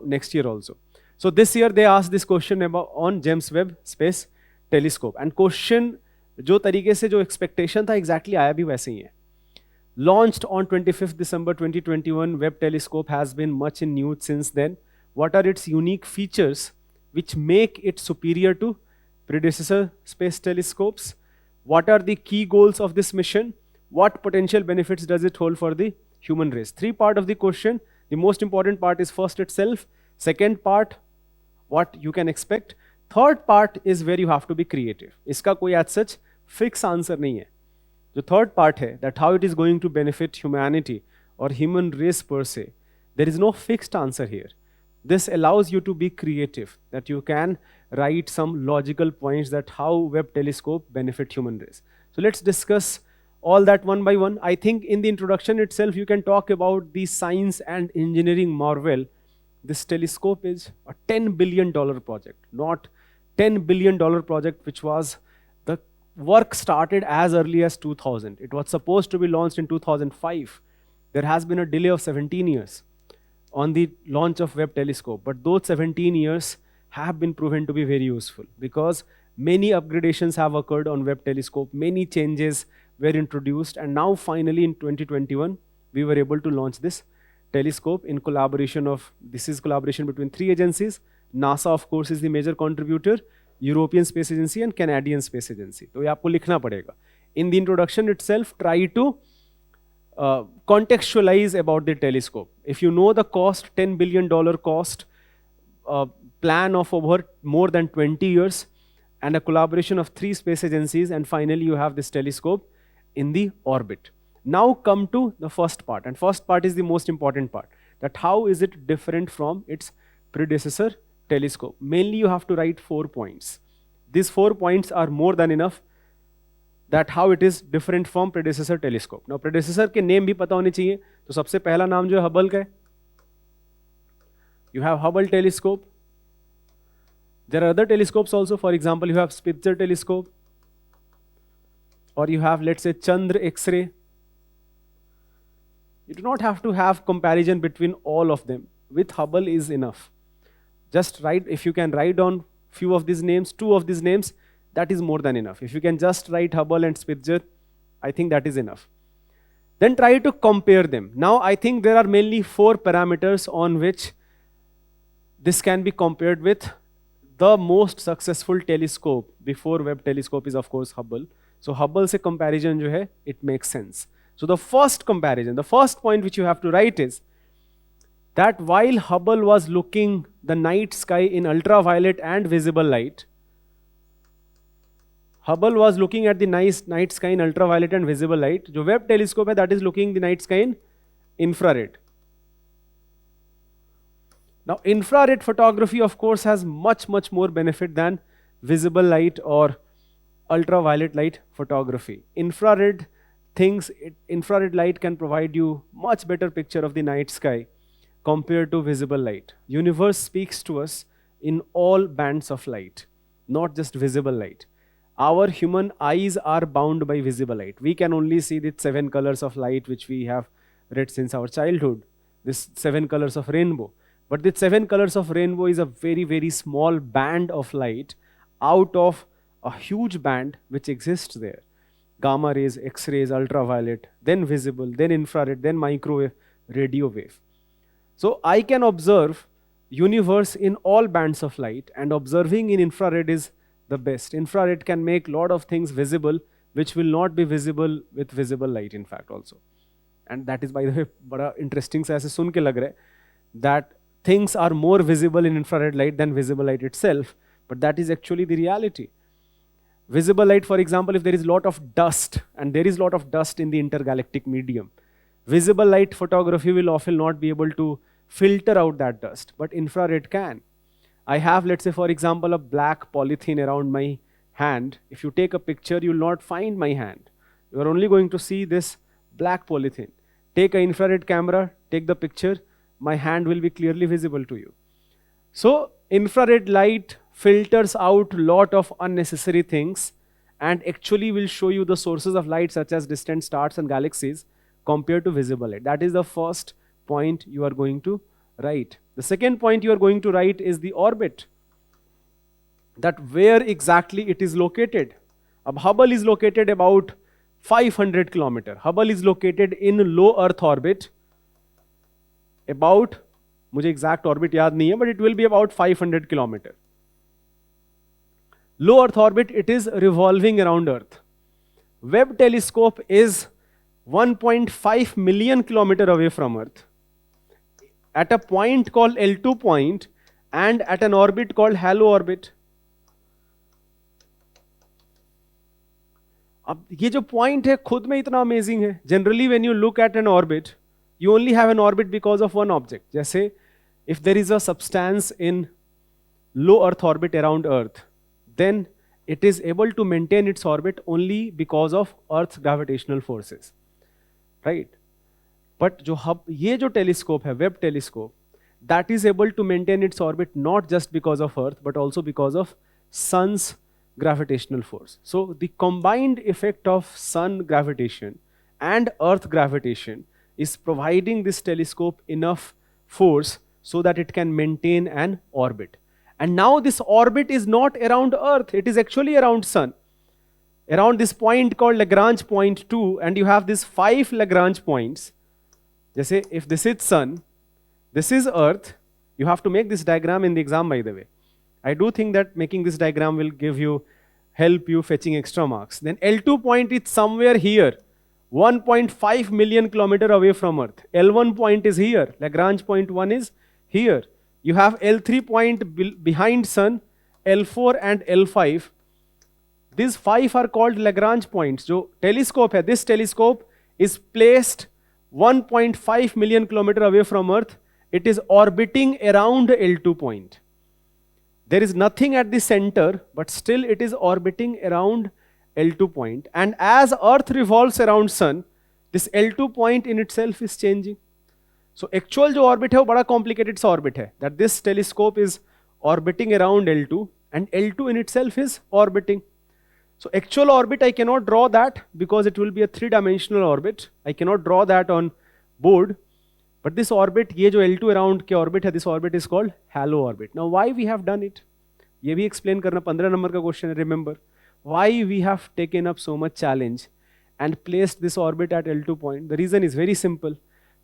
next year also. So this year they asked this question on James Webb Space Telescope. And question जो तरीके से जो expectation था exactly आया भी वैसे ही है. Launched on 25th December 2021, Webb telescope has been much in news since then. What are its unique features which make it superior to predecessor space telescopes? What are the key goals of this mission? What potential benefits does it hold for the human race? 3 parts of the question. The most important part is first itself. Second part, what you can expect. Third part is where you have to be creative. इसका कोई as such fixed answer नहीं है. The third part है that how it is going to benefit humanity or human race per se. There is no fixed answer here. This allows you to be creative, that you can write some logical points that how Webb telescope benefit human race. So let's discuss all that one by one. I think in the introduction itself, you can talk about the science and engineering marvel. This telescope is a $10 billion project, not $10 billion project, which was the work started as early as 2000. It was supposed to be launched in 2005. There has been a delay of 17 years on the launch of Webb telescope, but those 17 years have been proven to be very useful because many upgradations have occurred on Webb telescope, many changes were introduced, and now finally in 2021 we were able to launch this telescope in collaboration between 3 agencies. NASA of course is the major contributor, European Space Agency and Canadian Space Agency. तो ये आपको लिखना पड़ेगा. In the introduction itself, try to contextualize about the telescope. If you know the cost, $10 billion cost, plan of over more than 20 years, and a collaboration of 3 space agencies, and finally you have this telescope in the orbit. Now come to the first part, and first part is the most important part, that how is it different from its predecessor telescope. Mainly you have to write 4 points. These 4 points are more than enough, that how it is different from predecessor telescope. Now predecessor के name भी पता होने चाहिए. तो सबसे पहला नाम जो है हबल का है. You have Hubble telescope. There are other telescopes also. For example, you have Spitzer telescope, or you have, let's say, Chandra X-ray. You do not have to have comparison between all of them. With Hubble is enough. Just write, if you can write down few of these names, two of these names, that is more than enough. If you can just write Hubble and Spitzer, I think that is enough. Then try to compare them. Now I think there are mainly 4 parameters on which this can be compared with. The most successful telescope before Webb telescope is of course Hubble. So Hubble se comparison jo hai, it makes sense. So the first comparison, the first point which you have to write is that while Hubble was looking the night sky in ultraviolet and visible light, Hubble was looking at the night sky in ultraviolet and visible light. जो Webb telescope है, that is looking the night sky in infrared. Now, infrared photography, of course, has much more benefit than visible light or ultraviolet light photography. Infrared light can provide you much better picture of the night sky compared to visible light. Universe speaks to us in all bands of light, not just visible light. Our human eyes are bound by visible light. We can only see the 7 colors of light which we have read since our childhood, this 7 colors of rainbow. But the 7 colors of rainbow is a very small band of light out of a huge band which exists there. Gamma rays, X-rays, ultraviolet, then visible, then infrared, then microwave, radio wave. So I can observe universe in all bands of light, and observing in infrared is the best. Infrared can make a lot of things visible which will not be visible with visible light in fact also. And that is, by the way, बड़ा interesting से ऐसे सुन के लग रहा है that things are more visible in infrared light than visible light itself, but that is actually the reality. Visible light, for example, if there is a lot of dust, and there is a lot of dust in the intergalactic medium, visible light photography will often not be able to filter out that dust, but infrared can. I have, let's say, for example, a black polythene around my hand. If you take a picture, you will not find my hand. You are only going to see this black polythene. Take an infrared camera, take the picture, my hand will be clearly visible to you. So infrared light filters out a lot of unnecessary things and actually will show you the sources of light such as distant stars and galaxies compared to visible light. That is the first point you are going to write. The second point you are going to write is the orbit. That where exactly it is located. Hubble is located about 500 kilometers. Hubble is located in low Earth orbit. About, मुझे exact orbit याद नहीं है, but it will be about 500 kilometers. Low Earth orbit, it is revolving around Earth. Webb telescope is 1.5 million kilometers away from Earth, at a point called L2 point and at an orbit called halo orbit. अब ये जो point है खुद में इतना amazing है. Generally when you look at an orbit, you only have an orbit because of one object. जैसे if there is a substance in low Earth orbit around Earth, then it is able to maintain its orbit only because of Earth's gravitational forces, right? But ये जो telescope है, Webb telescope, that is able to maintain its orbit not just because of Earth, but also because of Sun's gravitational force. So the combined effect of Sun gravitation and Earth gravitation is providing this telescope enough force so that it can maintain an orbit. And now this orbit is not around Earth, it is actually around Sun. Around this point called Lagrange point 2, and you have these 5 Lagrange points. Jesse, if this is Sun, this is Earth, you have to make this diagram in the exam, by the way. I do think that making this diagram will help you fetching extra marks. Then L2 point is somewhere here, 1.5 million kilometers away from Earth. L1 point is here, Lagrange point 1 is here. You have L3 point behind Sun, L4 and L5. These 5 are called Lagrange points. जो telescope है, this telescope is placed 1.5 million kilometers away from Earth. It is orbiting around L2 point. There is nothing at the center, but still it is orbiting around L2 point. And as Earth revolves around Sun, this L2 point in itself is changing. So actual जो orbit है वो बड़ा complicated सा orbit है. That this telescope is orbiting around L2, and L2 in itself is orbiting. So actual orbit, I cannot draw that because it will be a 3-dimensional orbit. I cannot draw that on board. But this orbit, ये जो L2 around के orbit है, this orbit is called halo orbit. Now why we have done it? ये भी explain करना, 15 number का question है, remember. Why we have taken up so much challenge and placed this orbit at L2 point? The reason is very simple.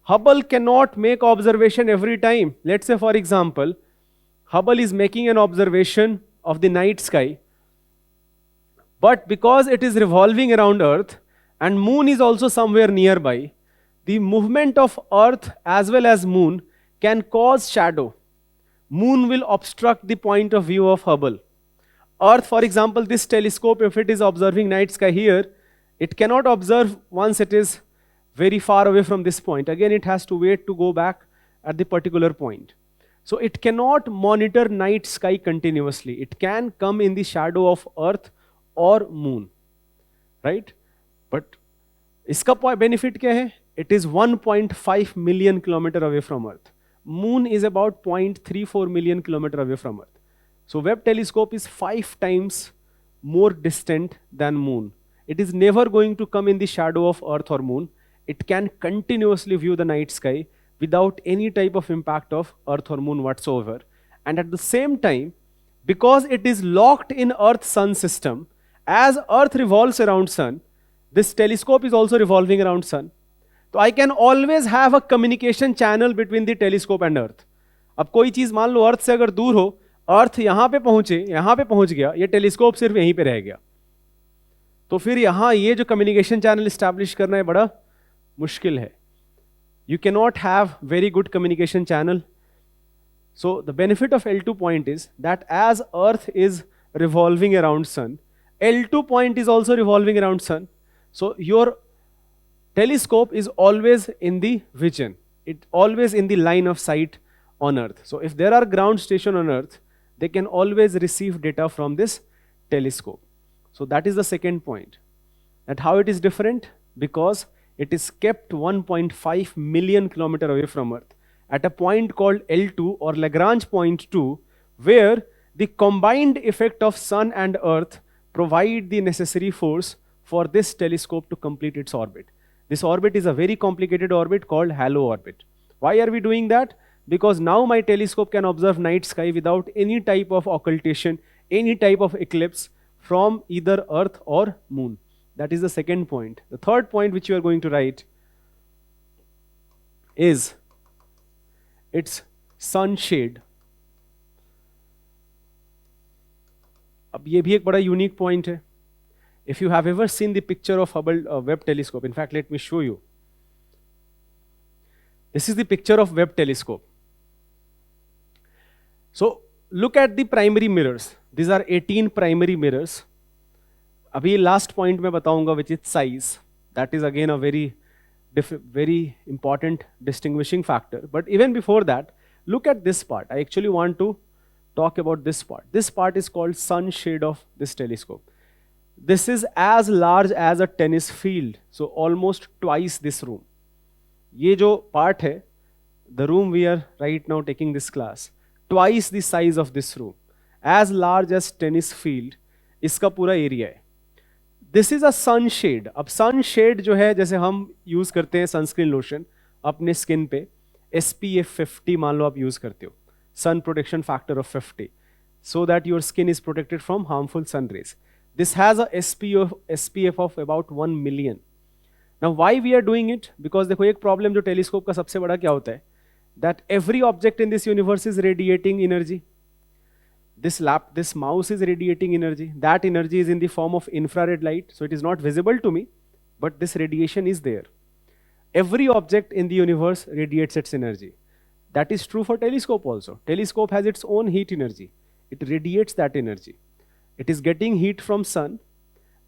Hubble cannot make observation every time. Let's say for example, Hubble is making an observation of the night sky, but because it is revolving around Earth and Moon is also somewhere nearby, the movement of Earth as well as Moon can cause shadow. Moon will obstruct the point of view of Hubble. Earth, for example, this telescope, if it is observing night sky here, it cannot observe once it is very far away from this point. Again, it has to wait to go back at the particular point. So it cannot monitor night sky continuously. It can come in the shadow of Earth or Moon, right? But iska benefit kya hai? It is 1.5 million kilometer away from Earth. Moon is about 0.34 million kilometer away from Earth. So Webb telescope is 5 times more distant than Moon. It is never going to come in the shadow of Earth or Moon. It can continuously view the night sky without any type of impact of Earth or Moon whatsoever. And at the same time, because it is locked in Earth-Sun system, as Earth revolves around Sun, this telescope is also revolving around Sun. So I can always have a communication channel between the telescope and Earth. अब कोई चीज मान लो अर्थ से अगर दूर हो, अर्थ यहाँ पे पहुंच गया, ये टेलीस्कोप सिर्फ यहीं पे रह गया, तो फिर यहाँ ये जो कम्युनिकेशन चैनल स्टैब्लिश करना है बड़ा मुश्किल है. You cannot have very good communication channel. So the benefit of L2 point is that as Earth is revolving around Sun, L2 point is also revolving around Sun. So your telescope is always in the vision. It always in the line of sight on Earth. So if there are ground station on Earth, they can always receive data from this telescope. So that is the second point. That how it is different? Because it is kept 1.5 million kilometer away from Earth at a point called L2 or Lagrange point 2, where the combined effect of Sun and Earth provide the necessary force for this telescope to complete its orbit. This orbit is a very complicated orbit called halo orbit. Why are we doing that? Because now my telescope can observe night sky without any type of occultation, any type of eclipse from either Earth or Moon. That is the second point. The third point which you are going to write is its sunshade. अब ये भी एक बड़ा unique point है. If you have ever seen the picture of Hubble Webb telescope, in fact, let me show you. This is the picture of Webb telescope. So look at the primary mirrors. These are 18 primary mirrors. अभी last point मैं बताऊंगा which is size. That is again a very important distinguishing factor. But even before that, look at this part. I actually want to talk about this part. This part is called sunshade of this telescope. This is as large as a tennis field, so almost twice this room. ये जो part है, the room we are right now taking this class, twice the size of this room, as large as tennis field, इसका पूरा area है. This is a sunshade. अब sunshade जो है, जैसे हम use करते हैं sunscreen lotion अपने skin पे, SPF 50 मान लो आप use करते हो, sun protection factor of 50, so that your skin is protected from harmful sun rays. This has a SPF of about 1 million. Now why we are doing it? Because देखो एक problem जो telescope का सबसे बड़ा क्या होता है? That every object in this universe is radiating energy. This mouse is radiating energy. That energy is in the form of infrared light, so it is not visible to me, but this radiation is there. Every object in the universe radiates its energy. That is true for telescope also. Telescope has its own heat energy. It radiates that energy. It is getting heat from sun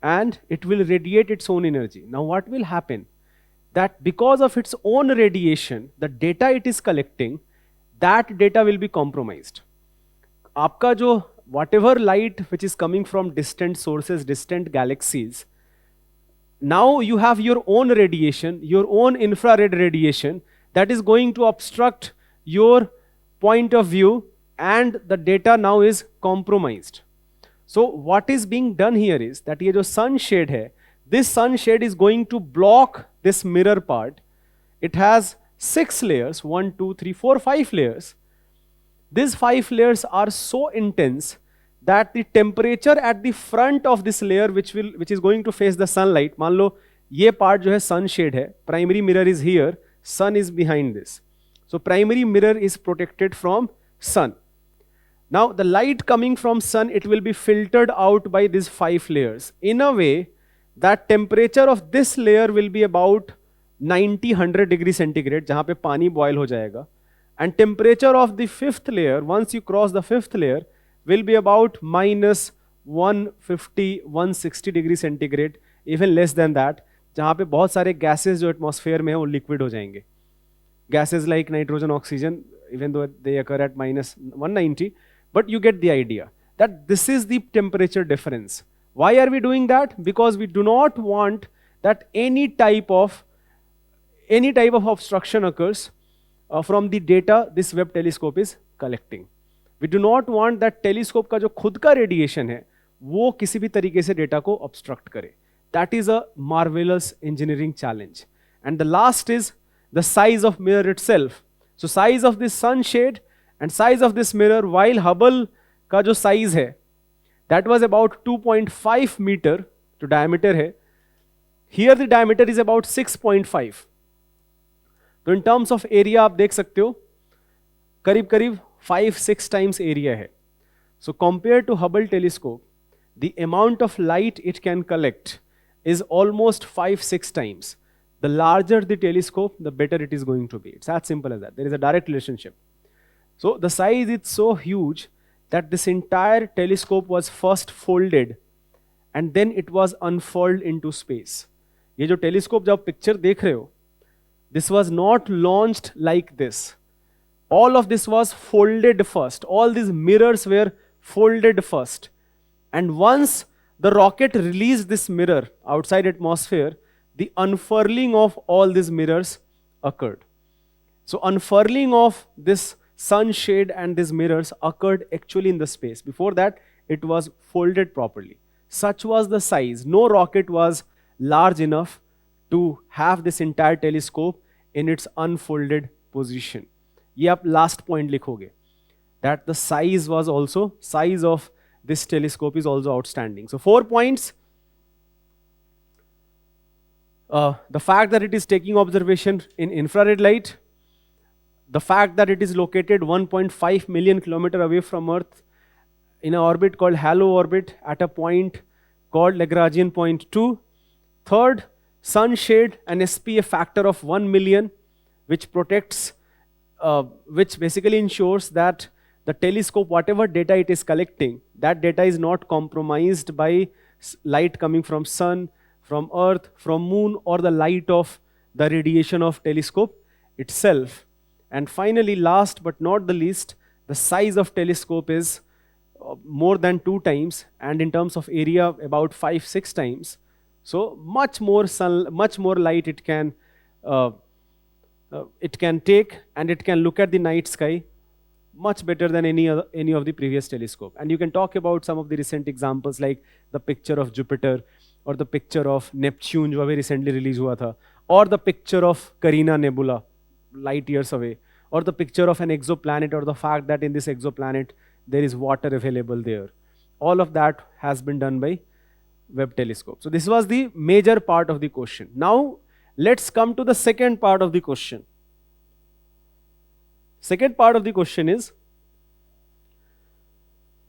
and it will radiate its own energy. Now what will happen? That because of its own radiation, the data it is collecting, that data will be compromised. आपका जो whatever light which is coming from distant sources, distant galaxies, now you have your own radiation, your own infrared radiation that is going to obstruct your point of view, and the data now is compromised. So what is being done here is that ये जो sunshade है, this sunshade is going to block this mirror part. It has 6 layers, 1, 2, 3, 4, 5 layers. These 5 layers are so intense that the temperature at the front of this layer which is going to face the sunlight, मान लो ये part जो है sunshade है, primary mirror is here, sun is behind this. So primary mirror is protected from sun. Now the light coming from sun, it will be filtered out by these 5 layers. In a way, that temperature of this layer will be about 90-100 degree centigrade, जहाँ पे पानी boil हो जाएगा. And temperature of the 5th layer, once you cross the 5th layer, will be about minus 150-160 degree centigrade, even less than that, जहाँ पे बहुत सारे gases जो atmosphere में है वो liquid हो जाएंगे. Gases like nitrogen, oxygen, even though they occur at minus 190, but you get the idea that this is the temperature difference. Why are we doing that? Because we do not want that any type of obstruction occurs from the data this Webb telescope is collecting. We do not want that telescope का जो खुद का radiation है वो किसी भी तरीके से data को obstruct करे. That is a marvelous engineering challenge. And the last is the size of mirror itself. So size of this sunshade and size of this mirror, while Hubble का जो size है, that was about 2.5 meter जो diameter है, here the diameter is about 6.5. तो in terms of area आप देख सकते हो करीब करीब 5-6 times area है. So compared to Hubble telescope, the amount of light it can collect is almost 5-6 times. The larger the telescope, the better it is going to be. It's as simple as that. There is a direct relationship. So the size is so huge that this entire telescope was first folded and then it was unfurled into space. ये जो telescope जो आप picture देख रहे हो, this was not launched like this. All of this was folded first. All these mirrors were folded first. And once the rocket released this mirror outside atmosphere, the unfurling of all these mirrors occurred. So unfurling of this sunshade and these mirrors occurred actually in the space. Before that, it was folded properly. Such was the size. No rocket was large enough to have this entire telescope in its unfolded position. ये आप last point लिखोगे. That the size of this telescope is also outstanding. So 4 points. The fact that it is taking observation in infrared light, the fact that it is located 1.5 million kilometers away from Earth in an orbit called halo orbit at a point called Lagrangian point 2. Third, sunshade and SPA factor of 1 million, which protects, which basically ensures that the telescope, whatever data it is collecting, that data is not compromised by light coming from sun, from Earth, from moon, or the light of the radiation of telescope itself. And finally, last but not the least, the size of telescope is more than 2 times, and in terms of area, about 5-6 times. So much more light it can take, and it can look at the night sky much better than any of the previous telescope. And you can talk about some of the recent examples like the picture of Jupiter or the picture of Neptune जो अभी recently release हुआ था, or the picture of Carina Nebula light years away, or the picture of an exoplanet, or the fact that in this exoplanet there is water available there. All of that has been done by Webb telescope. So this was the major part of the question. Now let's come to the second part of the question. Second part of the question is,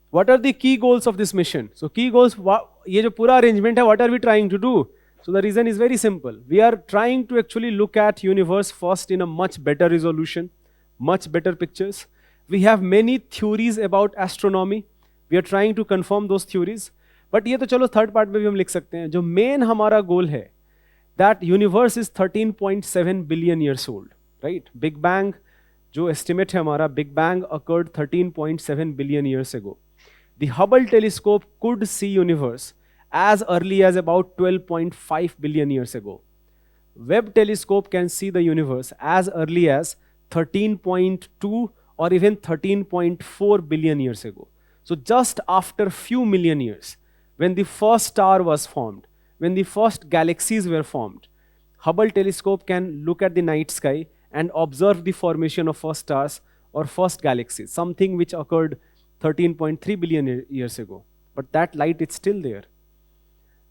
what are the key goals of this mission? So key goals, ये जो पूरा arrangement है, what are we trying to do? So the reason is very simple. We are trying to actually look at universe first in a much better resolution, much better pictures. We have many theories about astronomy. We are trying to confirm those theories. But ये तो चलो third part में भी हम लिख सकते हैं. जो main हमारा goal है, that universe is 13.7 billion years old, right? Big Bang, जो estimate है हमारा, Big Bang occurred 13.7 billion years ago. The Hubble telescope could see universe as early as about 12.5 billion years ago. Webb telescope can see the universe as early as 13.2 or even 13.4 billion years ago. So just after few million years, when the first star was formed, when the first galaxies were formed, Hubble telescope can look at the night sky and observe the formation of first stars or first galaxies, something which occurred 13.3 billion years ago. But that light is still there.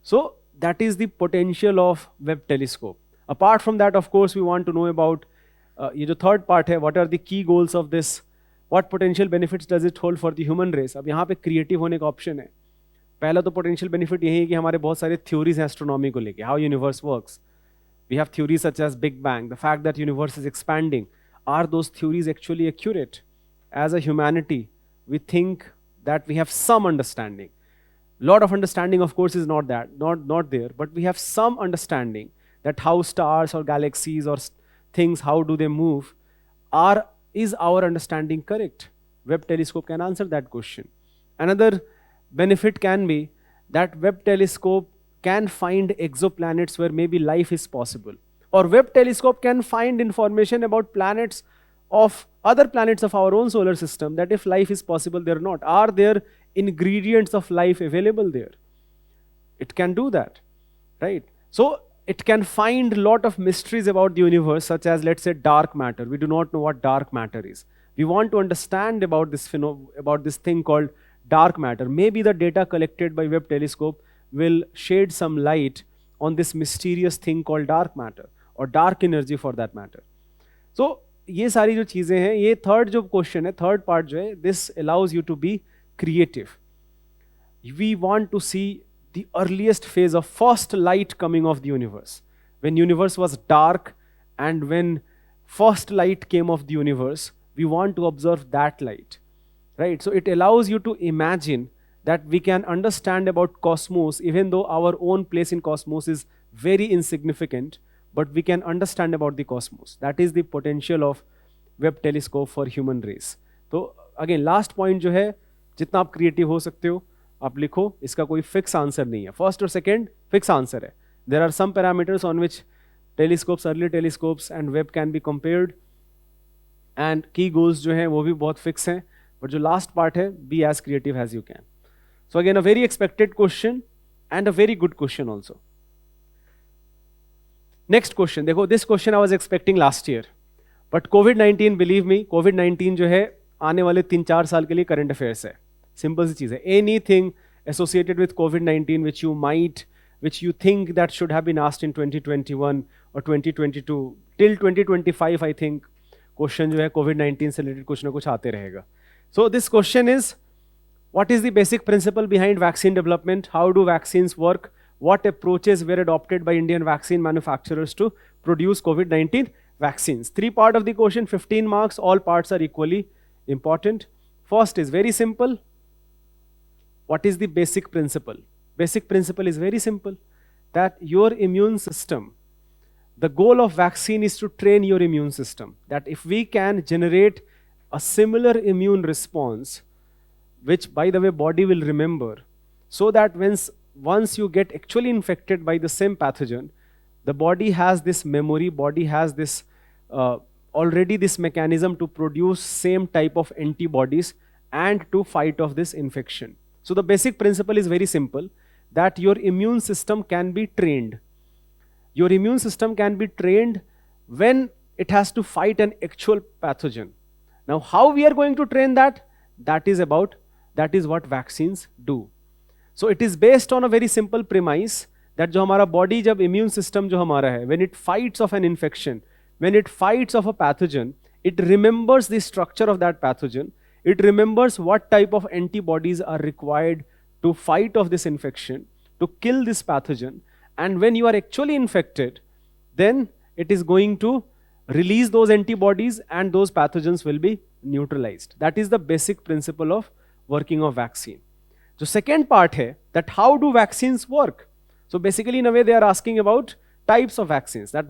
So that is the potential of Webb telescope. Apart from that, of course, we want to know about ये जो third part है, what are the key goals of this, what potential benefits does it hold for the human race. अब यहाँ पे creative होने का option है. पहला तो potential benefit यही है कि हमारे बहुत सारे theories हैं astronomy को लेके, how universe works. We have theories such as Big Bang, the fact that universe is expanding. Are those theories actually accurate? As a humanity, we think that we have some understanding. Lot of understanding, of course, is not there, but we have some understanding that how stars or galaxies or things, how do they move? Is our understanding correct? Webb telescope can answer that question. Another benefit can be that Webb telescope can find exoplanets where maybe life is possible. Or Webb telescope can find information about planets of other planets of our own solar system, that if life is possible there or not. Are there ingredients of life available there? It can do that, right? So it can find a lot of mysteries about the universe, such as, let's say, dark matter. We do not know what dark matter is. We want to understand about this thing called dark matter. Maybe the data collected by Webb telescope will shed some light on this mysterious thing called dark matter or dark energy for that matter. So ये सारी जो चीजें हैं, ये third जो question है, third part जो है, this allows you to be creative. We want to see the earliest phase of first light coming of the universe. When universe was dark and when first light came of the universe, we want to observe that light, right? So it allows you to imagine that we can understand about cosmos, even though our own place in cosmos is very insignificant, but we can understand about the cosmos. That is the potential of Webb telescope for human race. तो again last point जो है, जितना आप creative हो सकते हो आप लिखो, इसका कोई fix answer नहीं है. First और second fix answer है. There are some parameters on which telescopes, early telescopes and Webb can be compared, and key goals जो हैं वो भी बहुत fix हैं. But जो last part है, be as creative as you can. So again, a very expected question and a very good question also. Next question, देखो, this question I was expecting last year, but COVID-19, believe me, COVID-19 जो है आने वाले 3-4 साल के लिए current affairs है. Simple सी चीज़ है. Anything associated with COVID-19 which you think that should have been asked in 2021 or 2022 till 2025, I think question जो है COVID-19 से related कुछ ना कुछ आते रहेगा. So this question is, what is the basic principle behind vaccine development? How do vaccines work? What approaches were adopted by Indian vaccine manufacturers to produce COVID-19 vaccines? 3 parts of the question, 15 marks, all parts are equally important. First is very simple. What is the basic principle? Basic principle is very simple, that your immune system, the goal of vaccine is to train your immune system, that if we can generate a similar immune response, which by the way body will remember, so that once you get actually infected by the same pathogen, the body has this memory, body has this already this mechanism to produce same type of antibodies and to fight off this infection. So the basic principle is very simple, that your immune system can be trained. Your immune system can be trained when it has to fight an actual pathogen. Now how we are going to train that? That is what vaccines do. So it is based on a very simple premise that जो हमारा body, जब immune system जो हमारा है, when it fights off an infection, when it fights off a pathogen, it remembers the structure of that pathogen. It remembers what type of antibodies are required to fight off this infection, to kill this pathogen. And when you are actually infected, then it is going to release those antibodies and those pathogens will be neutralized. That is the basic principle of working of vaccine. The second part है that how do vaccines work? So basically in a way they are asking about types of vaccines, that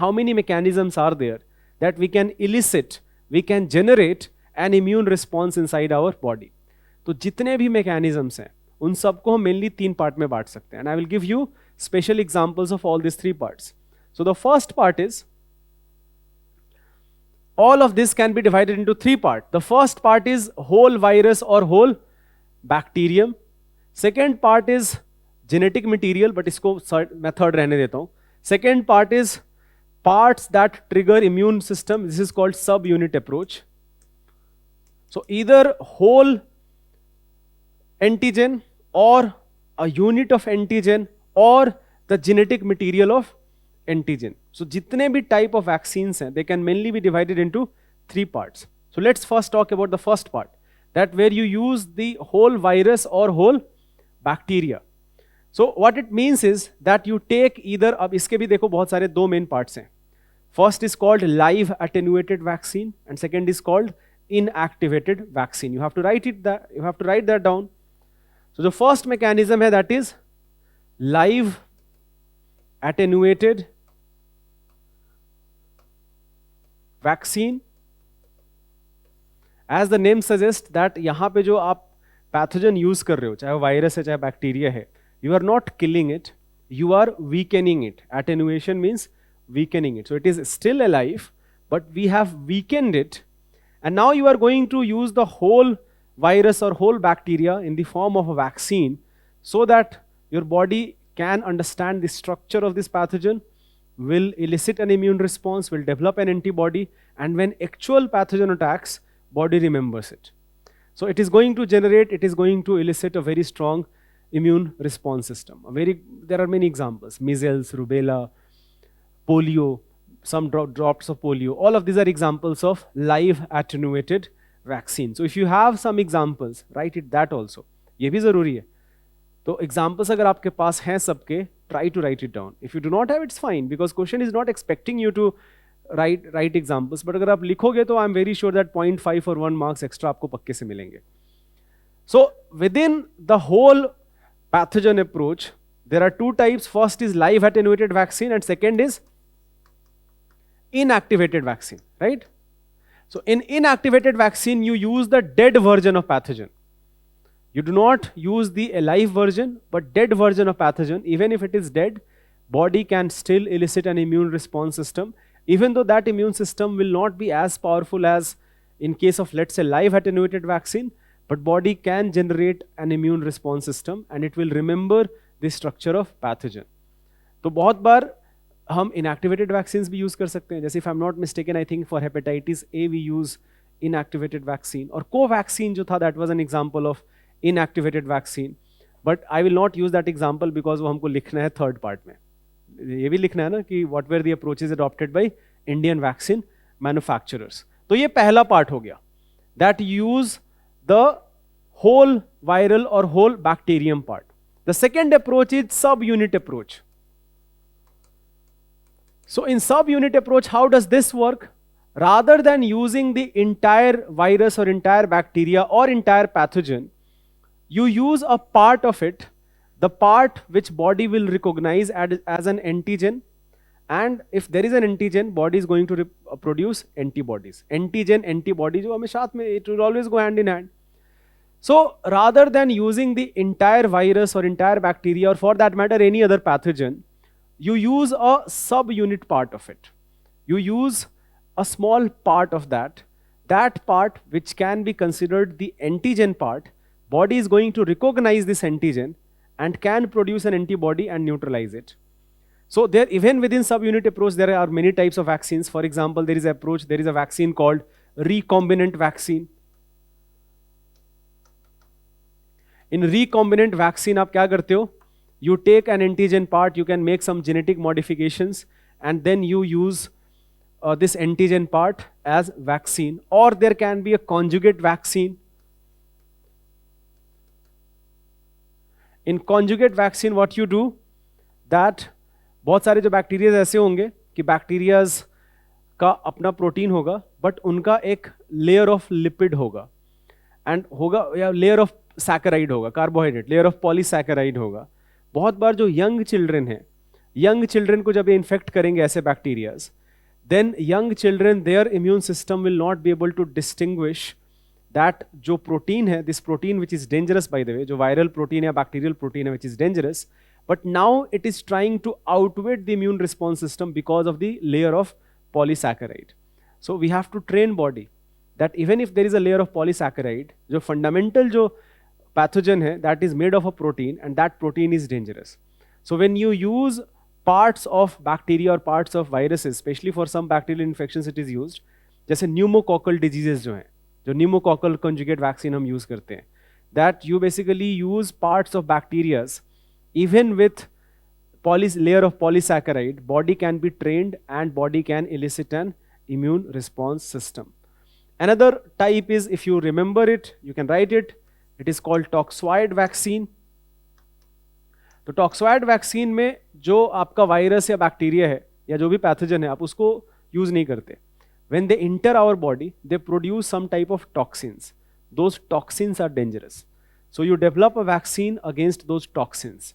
how many mechanisms are there that we can elicit, we can generate an immune response inside our body. तो जितने भी mechanisms हैं उन सबको हम mainly 3 part में बांट सकते हैं, and I will give you special examples of all these 3 parts. So the first part is all of this can be divided into three parts. The first part is whole virus or whole bacterium. Second part is genetic material, but इसको मैं third रहने देता हूँ. Second part is parts that trigger immune system. This is called subunit approach. So either whole antigen or a unit of antigen or the genetic material of antigen. So jitne bhi type of vaccines hain, they can mainly be divided into three parts. So let's first talk about the first part, that where you use the whole virus or whole bacteria. So what it means is that you take either, ab iske bhi dekho bahut sare do main parts hain. First is called live attenuated vaccine and second is called inactivated vaccine. You have to write that down. So the first mechanism hai, that is live attenuated vaccine. As the name suggests that यहाँ पे जो आप pathogen use कर रहे हो, चाहे वो virus है चाहे bacteria है, you are not killing it, you are weakening it. Attenuation means weakening it. So it is still alive, but we have weakened it, and now you are going to use the whole virus or whole bacteria in the form of a vaccine so that your body can understand the structure of this pathogen, will elicit an immune response, will develop an antibody, and when actual pathogen attacks, body remembers it. So it is going to elicit a very strong immune response system. There are many examples: measles, rubella, polio, some drops of polio. All of these are examples of live attenuated vaccine. So if you have some examples, write it that also. ये भी जरूरी है. तो examples अगर आपके पास हैं सबके, try to write it down. If you do not have, it's fine, because question is not expecting you to write examples. But अगर आप लिखोगे तो I'm very sure that 0.5 or 1 marks extra आपको पक्के से मिलेंगे. So within the whole pathogen approach, there are two types. First is live attenuated vaccine and second is inactivated vaccine, right? So in inactivated vaccine, you use the dead version of pathogen. You do not use the alive version, but dead version of pathogen. Even if it is dead, body can still elicit an immune response system, even though that immune system will not be as powerful as in case of, let's say, live attenuated vaccine, but body can generate an immune response system and it will remember the structure of pathogen. तो बहुत बार हम inactivated vaccines भी use कर सकते हैं. जैसे if I'm not mistaken, I think for hepatitis A we use inactivated vaccine, और Covaxin जो था, that was an example of inactivated vaccine. But I will not use that example because वो हमको लिखना है third part में. ये भी लिखना है ना कि what were the approaches adopted by Indian vaccine manufacturers. तो ये पहला part हो गया, that use the whole viral or whole bacterium part. The second approach is subunit approach. So in subunit approach, how does this work? Rather than using the entire virus or entire bacteria or entire pathogen, you use a part of it, the part which body will recognize as an antigen, and if there is an antigen, body is going to produce antibodies. Antigen, antibody, जो हमें साथ में, it will always go hand in hand. So rather than using the entire virus or entire bacteria, or for that matter any other pathogen, you use a subunit part of it. You use a small part of that part which can be considered the antigen part. Body is going to recognize this antigen and can produce an antibody and neutralize it. So there, even within subunit approach, there are many types of vaccines. For example, there is a vaccine called recombinant vaccine. In recombinant vaccine, आप क्या करते हो? You take an antigen part, you can make some genetic modifications, and then you use this antigen part as vaccine. Or there can be a conjugate vaccine. In conjugate vaccine, what you do, that बहुत सारे जो bacterias ऐसे होंगे कि bacterias का अपना protein होगा, but उनका एक लेयर ऑफ लिपिड होगा, एंड होगा या लेयर ऑफ सैकेराइड होगा, कार्बोहाइड्रेट, लेयर ऑफ पॉलीसैकेराइड होगा. बहुत बार जो यंग चिल्ड्रन है, यंग चिल्ड्रन को जब ये इन्फेक्ट करेंगे ऐसे bacterias, then young children, their immune system will not be able to distinguish that जो प्रोटीन है, this protein which is dangerous by the way, जो वायरल प्रोटीन या बैक्टीरियल प्रोटीन है which is dangerous, but now it is trying to outwit the immune response system because of the layer of polysaccharide. So we have to train body that even if there is a layer of polysaccharide, जो fundamental जो pathogen है, that is made of a protein, and that protein is dangerous. So when you use parts of bacteria or parts of viruses, especially for some bacterial infections it is used, जैसे pneumococcal diseases जो हैं, जो pneumococcal conjugate vaccine हम use करते हैं, that you basically use parts of bacteria, even with layer of polysaccharide, body can be trained and body can elicit an immune response system. Another type is, if you remember it, you can write it, it is called toxoid vaccine. तो toxoid vaccine में जो आपका virus या bacteria है या जो भी pathogen है, आप उसको यूज नहीं करते. When they enter our body, they produce some type of toxins. Those toxins are dangerous. So you develop a vaccine against those toxins.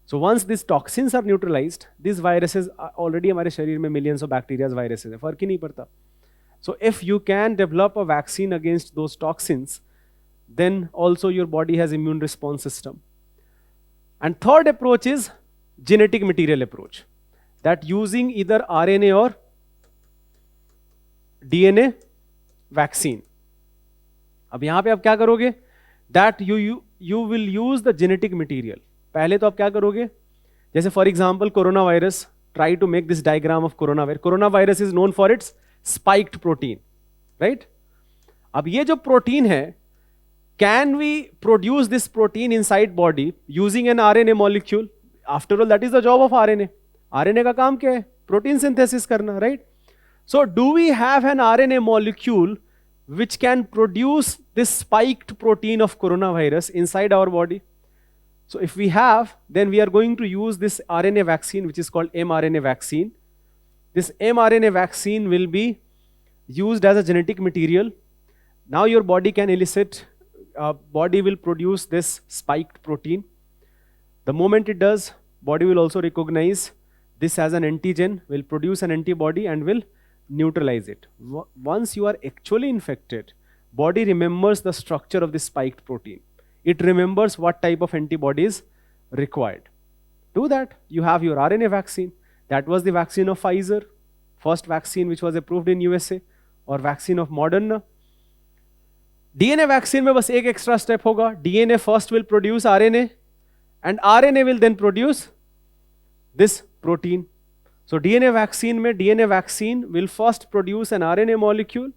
So once these toxins are neutralized, these viruses already हमारे शरीर में millions of bacteria viruses है, फर्क ही नहीं पड़ता. So if you can develop a vaccine against those toxins, then also your body has immune response system. And third approach is genetic material approach, that using either RNA or DNA vaccine. अब यहाँ पे आप क्या करोगे? That you will use the genetic material. पहले तो आप क्या करोगे? जैसे for example coronavirus, try to make this diagram of coronavirus. Coronavirus is known for its spiked protein, right? अब ये जो protein है, can we produce this protein inside body using an RNA molecule? After all, that is the job of RNA. RNA का काम क्या है? Protein synthesis करना, right? So do we have an RNA molecule which can produce this spiked protein of coronavirus inside our body? So if we have, then we are going to use this RNA vaccine, which is called mRNA vaccine. This mRNA vaccine will be used as a genetic material. Now your body can elicit, body will produce this spiked protein. The moment it does, body will also recognize this as an antigen, will produce an antibody and will neutralize it. Once you are actually infected, body remembers the structure of this spiked protein. It remembers what type of antibody is required. Do that. You have your RNA vaccine. That was the vaccine of Pfizer, first vaccine which was approved in USA, or vaccine of Moderna. DNA vaccine में बस एक extra step होगा. DNA first will produce RNA, and RNA will then produce this protein. So DNA vaccine will first produce an RNA molecule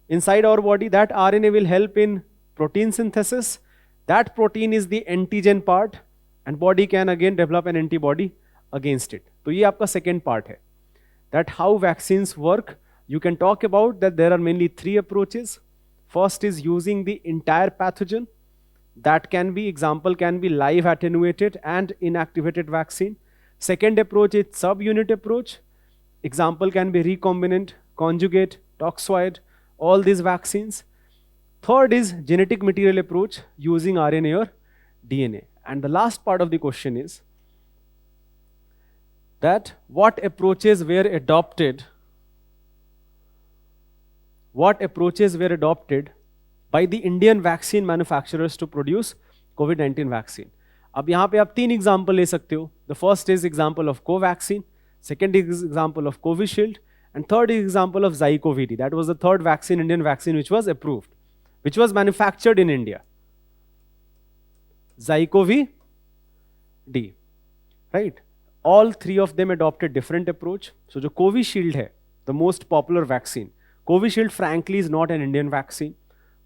inside our body. That RNA will help in protein synthesis. That protein is the antigen part, and body can again develop an antibody against it. तो ये आपका second part है. That how vaccines work. You can talk about that there are mainly three approaches. First is using the entire pathogen. That can be, example can be live attenuated and inactivated vaccine. Second approach is subunit approach. Example can be recombinant, conjugate, toxoid, all these vaccines. Third is genetic material approach using RNA or DNA. And the last part of the question is that what approaches were adopted by the Indian vaccine manufacturers to produce COVID-19 vaccine. अब यहाँ पे आप तीन example ले सकते हो. The first is example of Covaxin, second is example of Covishield, and third is example of ZyCoV-D. That was the third vaccine, Indian vaccine, which was approved, which was manufactured in India. ZyCoV-D, right? All three of them adopted different approach. So जो Covishield है, the most popular vaccine. Covishield frankly is not an Indian vaccine.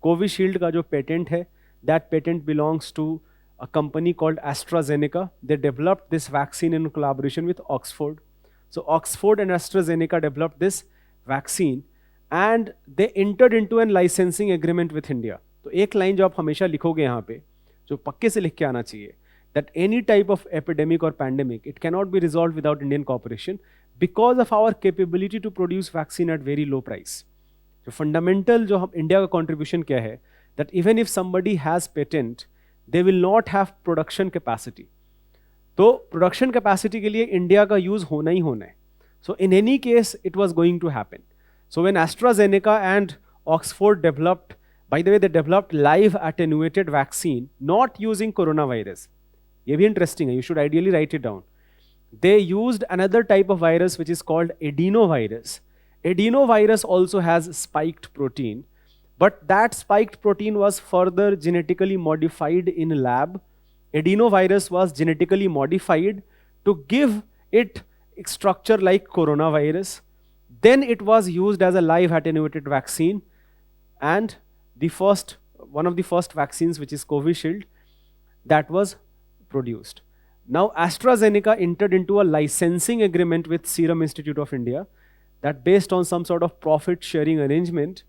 Covishield का जो patent है, that patent belongs to a company called AstraZeneca. They developed this vaccine in collaboration with Oxford. So Oxford and AstraZeneca developed this vaccine and they entered into a licensing agreement with India. तो एक line जो आप हमेशा लिखोगे यहाँ पे, जो पक्के से लिख के आना चाहिए, that any type of epidemic or pandemic, it cannot be resolved without Indian cooperation because of our capability to produce vaccine at very low price. जो fundamental जो हम इंडिया का contribution क्या है, that even if somebody has patent, they will not have production capacity. तो production capacity के लिए India का use होना ही होना है. So in any case, it was going to happen. So when AstraZeneca and Oxford developed, by the way, they developed live attenuated vaccine, not using coronavirus. ये भी interesting है. You should ideally write it down. They used another type of virus which is called adenovirus. Adenovirus also has spiked protein, but that spiked protein was further genetically modified in lab. Adenovirus was genetically modified to give it structure like coronavirus. Then it was used as a live attenuated vaccine, and the first one of the first vaccines, which is Covishield, that was produced. Now AstraZeneca entered into a licensing agreement with Serum Institute of India that based on some sort of profit sharing arrangement,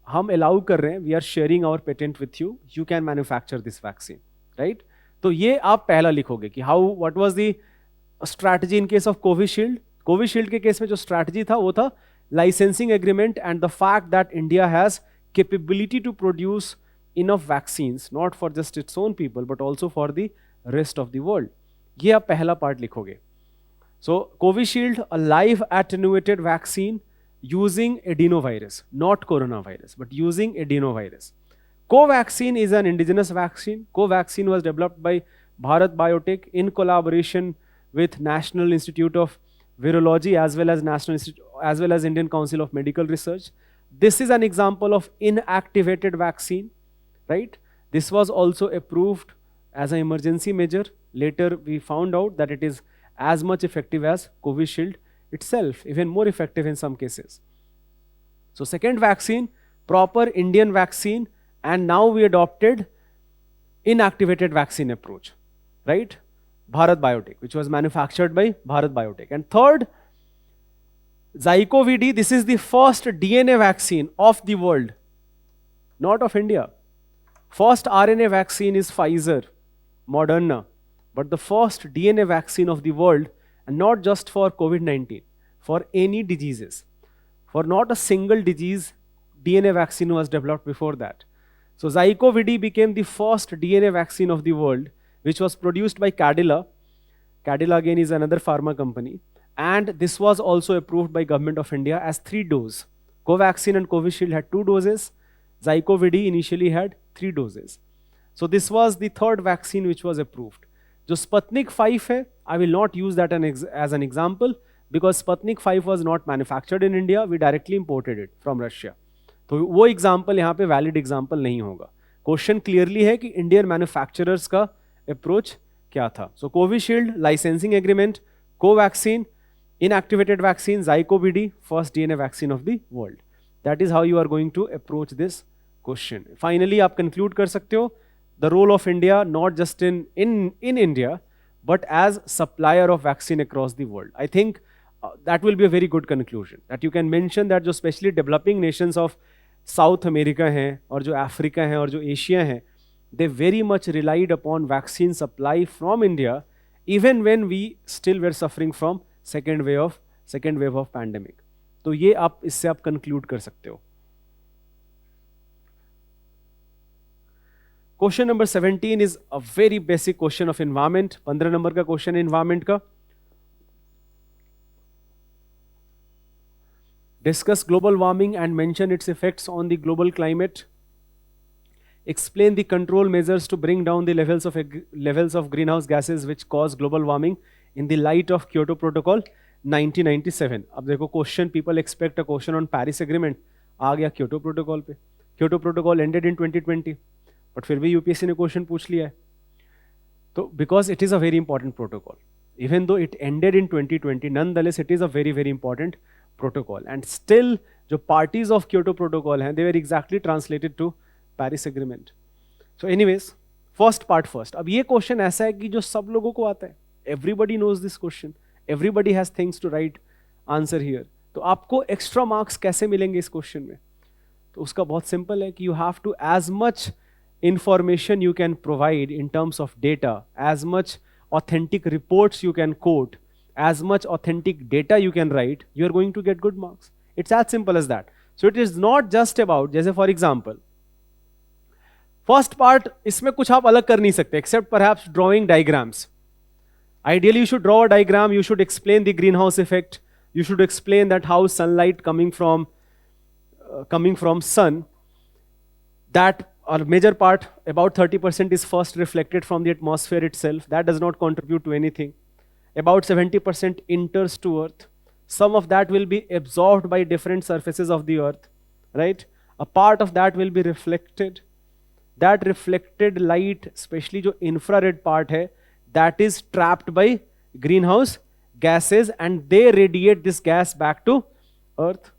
हम allow कर रहे हैं, we are sharing our patent with you, you can manufacture this vaccine, right? तो ये आप पहला लिखोगे कि how, what was the strategy in case of Covishield? Covishield के केस में जो strategy था वो था licensing agreement and the fact that India has capability to produce enough vaccines, not for just its own people, but also for the rest of the world. ये आप पहला part लिखोगे. So Covishield, a live attenuated vaccine using adenovirus, not coronavirus, but using adenovirus. Covaxin is an indigenous vaccine. Covaxin was developed by Bharat Biotech in collaboration with National Institute of Virology as well as Indian Council of Medical Research. This is an example of inactivated vaccine, right? This was also approved as an emergency measure. Later we found out that it is as much effective as Covishield itself, even more effective in some cases. So second vaccine, proper Indian vaccine, and now we adopted inactivated vaccine approach, right? Bharat Biotech, which was manufactured by Bharat Biotech. And third, ZyCoV-D, this is the first DNA vaccine of the world, not of India. First RNA vaccine is Pfizer, Moderna, but the first DNA vaccine of the world, and not just for COVID-19, for any diseases. For not a single disease, DNA vaccine was developed before that. So ZyCoV-D became the first DNA vaccine of the world, which was produced by Cadila. Cadila again is another pharma company. And this was also approved by Government of India as 3 doses. Covaxin and Covishield had 2 doses. ZyCoV-D initially had 3 doses. So this was the third vaccine which was approved. जो Sputnik 5 है, I will not use that as an example because Sputnik 5 was not manufactured in India, we directly imported it from Russia. तो वो example यहाँ पे valid example नहीं होगा. Question clearly है कि Indian manufacturers का approach क्या था. So Covishield, licensing agreement, Covaxin, inactivated vaccine, ZyCoV-D, first DNA vaccine of the world. That is how you are going to approach this question. Finally, आप conclude कर सकते हो the role of India not just in India, but as supplier of vaccine across the world. I think that will be a very good conclusion. That you can mention that जो especially developing nations of South America हैं और जो Africa हैं और जो Asia हैं, they very much relied upon vaccine supply from India, even when we still were suffering from second wave of pandemic. तो ये आप इससे आप conclude कर सकते हो. Question number 17 is a very basic question of environment. 15 number का question है environment का. Discuss global warming and mention its effects on the global climate. Explain the control measures to bring down the levels of greenhouse gases which cause global warming in the light of Kyoto Protocol 1997. अब देखो question, people expect a question on Paris Agreement. आ गया Kyoto Protocol पे. Kyoto Protocol ended in 2020. But फिर भी UPSC ने question पूछ लिया है. तो because it is a very important protocol, even though it ended in 2020, nonetheless it is a very very important protocol. And still जो parties of Kyoto Protocol हैं, they were exactly translated to Paris Agreement. So anyways, first part first. अब ये question ऐसा है कि जो सब लोगों को आता है. Everybody knows this question. Everybody has things to write answer here. तो आपको extra marks कैसे मिलेंगे इस क्वेश्चन में? तो उसका बहुत सिंपल है कि you have to as much information you can provide in terms of data, as much authentic reports you can quote, as much authentic data you can write, you are going to get good marks. It's as simple as that. So it is not just about, जैसे for example, first part इसमें कुछ आप अलग कर नहीं सकते except perhaps drawing diagrams. Ideally you should draw a diagram, you should explain the greenhouse effect, you should explain that how sunlight coming from sun, that a major part, about 30% is first reflected from the atmosphere itself. That does not contribute to anything. About 70% enters to Earth. some of that will be absorbed by different surfaces of the earth, right? A part of that will be reflected. That reflected light, especially जो infrared part है, that is trapped by greenhouse gases and they radiate this gas back to earth.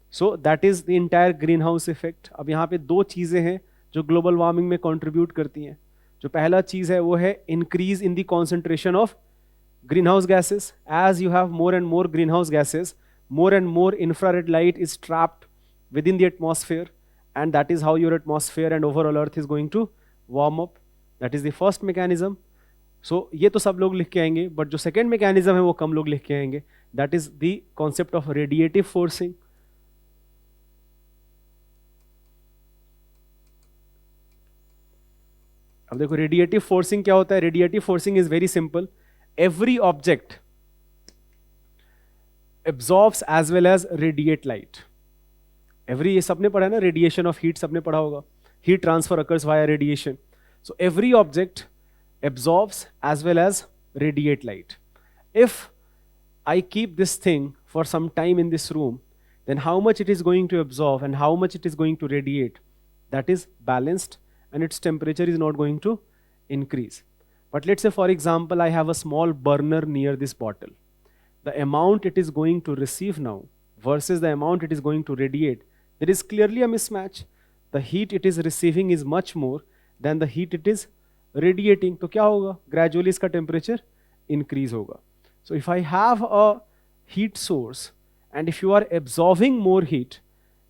So that is the entire greenhouse effect. अब यहाँ पे दो चीजें हैं जो global warming में कंट्रीब्यूट करती हैं. जो पहला चीज है वो है increase in the concentration of greenhouse gases. As you have more and more greenhouse gases, more and more infrared light is trapped within the atmosphere, and that is how your atmosphere and overall earth is going to warm up. That is the first mechanism. So ये तो सब लोग लिख के आएंगे, but जो second mechanism है वो कम लोग लिख के आएंगे. That is the concept of radiative forcing. अब देखो radiative forcing क्या होता है. Radiative forcing is very simple. Every object absorbs as well as radiate light. Every, ये सबने पढ़ा है ना, radiation of heat सबने पढ़ा होगा. Heat transfer occurs via radiation. So every object absorbs as well as radiate light. If I keep this thing for some time in this room, then how much it is going to absorb and how much it is going to radiate, that is balanced and its temperature is not going to increase. But let's say, for example, I have a small burner near this bottle. The amount it is going to receive now versus the amount it is going to radiate, there is clearly a mismatch. The heat it is receiving is much more than the heat it is radiating. तो क्या होगा? Gradually इसका temperature increase होगा. So if I have a heat source and if you are absorbing more heat,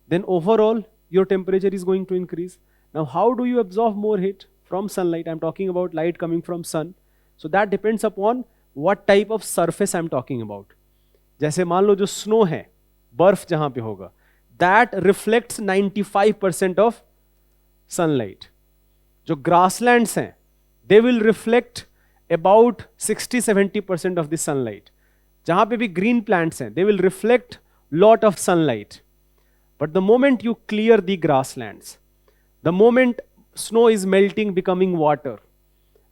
then overall your temperature is going to increase. Now how do you absorb more heat? From sunlight. I'm talking about light coming from sun. So that depends upon what type of surface I'm talking about. जैसे मान लो जो snow है, बर्फ जहां पे होगा, that reflects 95% of sunlight. जो grasslands हैं, they will reflect about 60-70% of the sunlight. जहां पे भी green plants हैं, they will reflect lot of sunlight. But the moment you clear the grasslands, the moment snow is melting, becoming water,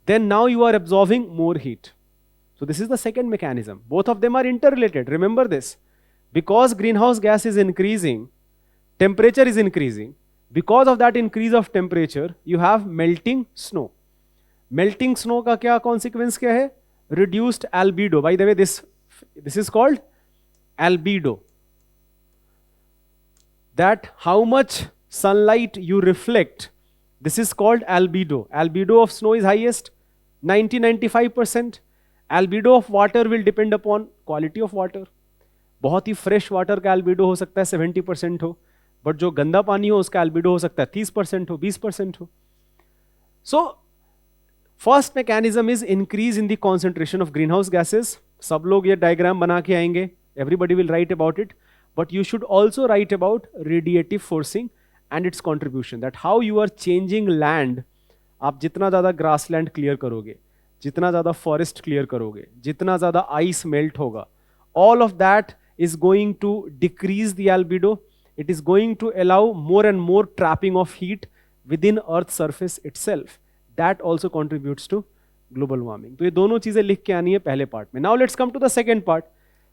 then now you are absorbing more heat. So this is the second mechanism. Both of them are interrelated. Remember this. Because greenhouse gas is increasing, temperature is increasing. Because of that increase of temperature, you have melting snow. Melting snow का क्या consequence क्या है? Reduced albedo. By the way, this is called albedo. That how much sunlight you reflect, this is called albedo. Albedo of snow is highest, 90-95%. Albedo of water will depend upon quality of water. बहुत ही fresh water का albedo हो सकता है 70% हो, but जो गंदा पानी हो उसका albedo हो सकता है 30% हो, 20% हो. So first mechanism is increase in the concentration of greenhouse gases. सब लोग ये diagram बना के आएंगे. Everybody will write about it, but you should also write about radiative forcing and its contribution, that how you are changing land. आप जितना ज़्यादा grassland clear करोगे, जितना ज़्यादा forest clear करोगे, जितना ज़्यादा ice melt होगा, all of that is going to decrease the albedo. It is going to allow more and more trapping of heat within Earth's surface itself. That also contributes to global warming. तो ये दोनों चीजें लिख के आनी है पहले part में. Now let's come to the second part.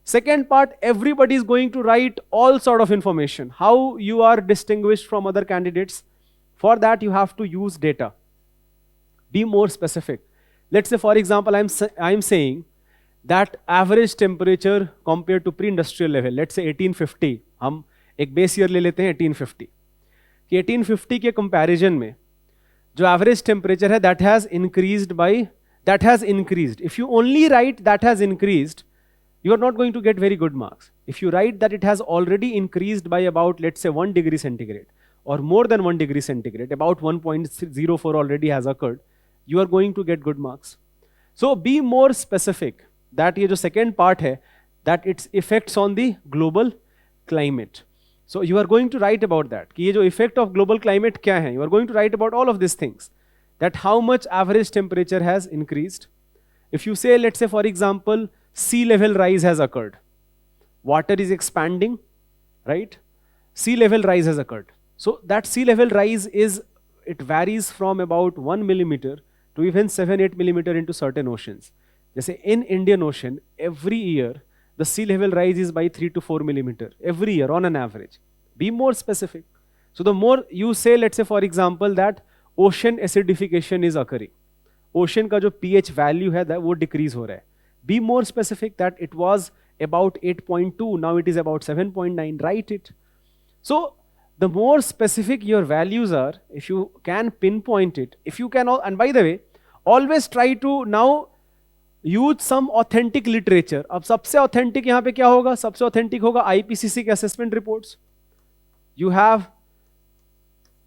Second part, everybody is going to write all sort of information. How you are distinguished from other candidates. For that, you have to use data. Be more specific. Let's say, for example, I'm saying that average temperature compared to pre-industrial level, let's say 1850. हम एक base year ले लेते हैं 1850. कि 1850 के comparison में जो average temperature है, that has increased. If you only write that has increased, you are not going to get very good marks. If you write that it has already increased by about, let's say, 1 degree centigrade or more than 1 degree centigrade, about 1.04 already has occurred, you are going to get good marks. So be more specific. That ये जो second part है, that its effects on the global climate. So you are going to write about that. कि ये जो effect of global climate क्या है? You are going to write about all of these things. That how much average temperature has increased. If you say, let's say, for example, sea level rise has occurred. Water is expanding, right? Sea level rise has occurred. So that sea level rise it varies from about 1 millimeter to even 7-8 millimeter into certain oceans. जैसे in Indian Ocean, every year the sea level rise is by 3 to 4 millimeter every year on an average. Be more specific. So the more you say, let's say for example that ocean acidification is occurring, ocean का जो pH value है वो decrease हो रहा है. Be more specific that it was about 8.2, now it is about 7.9, write it. So the more specific your values are, if you can pinpoint it, if you can, and by the way, always try to now use some authentic literature. अब सबसे authentic यहाँ पे क्या होगा? सबसे authentic होगा IPCC के assessment reports. You have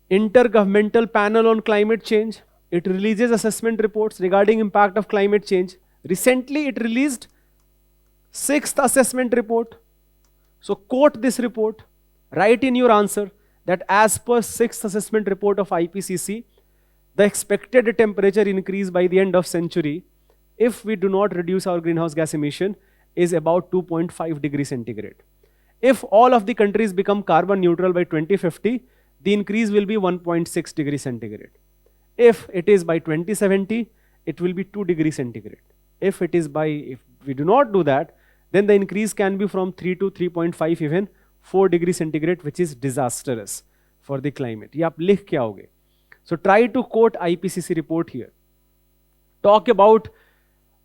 Intergovernmental Panel on Climate Change. It releases assessment reports regarding impact of climate change. Recently, it released 6th assessment report. So quote this report, write in your answer that as per 6th assessment report of IPCC, the expected temperature increase by the end of century, if we do not reduce our greenhouse gas emission, is about 2.5 degrees centigrade. If all of the countries become carbon neutral by 2050, the increase will be 1.6 degrees centigrade. If it is by 2070, it will be 2 degrees centigrade. If we do not do that, then the increase can be from 3 to 3.5, even 4 degrees centigrade, which is disastrous for the climate. ये आप लिख के आओगे. So try to quote IPCC report here. Talk about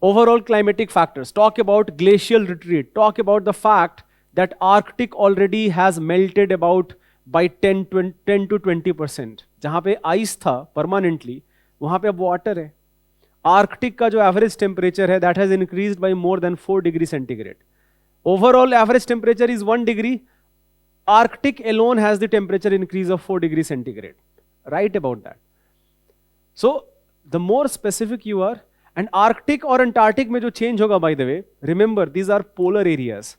overall climatic factors. Talk about glacial retreat. Talk about the fact that Arctic already has melted about by 10 to 20%. जहाँ पे ice था permanently, वहाँ पे अब water है. Arctic का जो average temperature है, that has increased by more than 4 degrees centigrade. Overall average temperature is 1 degree. Arctic alone has the temperature increase of 4 degrees centigrade. Write about that. So the more specific you are, and Arctic or Antarctic में जो change होगा, by the way, remember these are polar areas.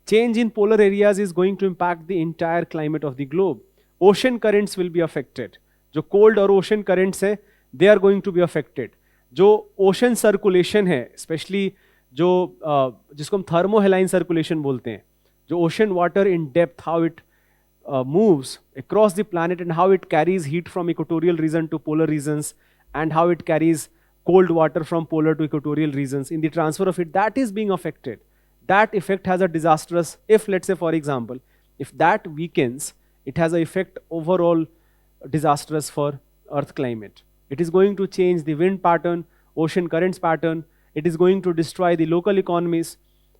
Change in polar areas is going to impact the entire climate of the globe. Ocean currents will be affected. जो cold और ocean currents हैं, they are going to be affected. जो ocean circulation है, especially जो जिसको हम thermohaline circulation बोलते हैं, जो ocean water in depth, how it moves across the planet and how it carries heat from equatorial region to polar regions and how it carries cold water from polar to equatorial regions. In the transfer of it, that is being affected. That effect has a disastrous, if let's say for example, if that weakens, it has an effect overall disastrous for earth climate. It is going to change the wind pattern, ocean currents pattern. It is going to destroy the local economies.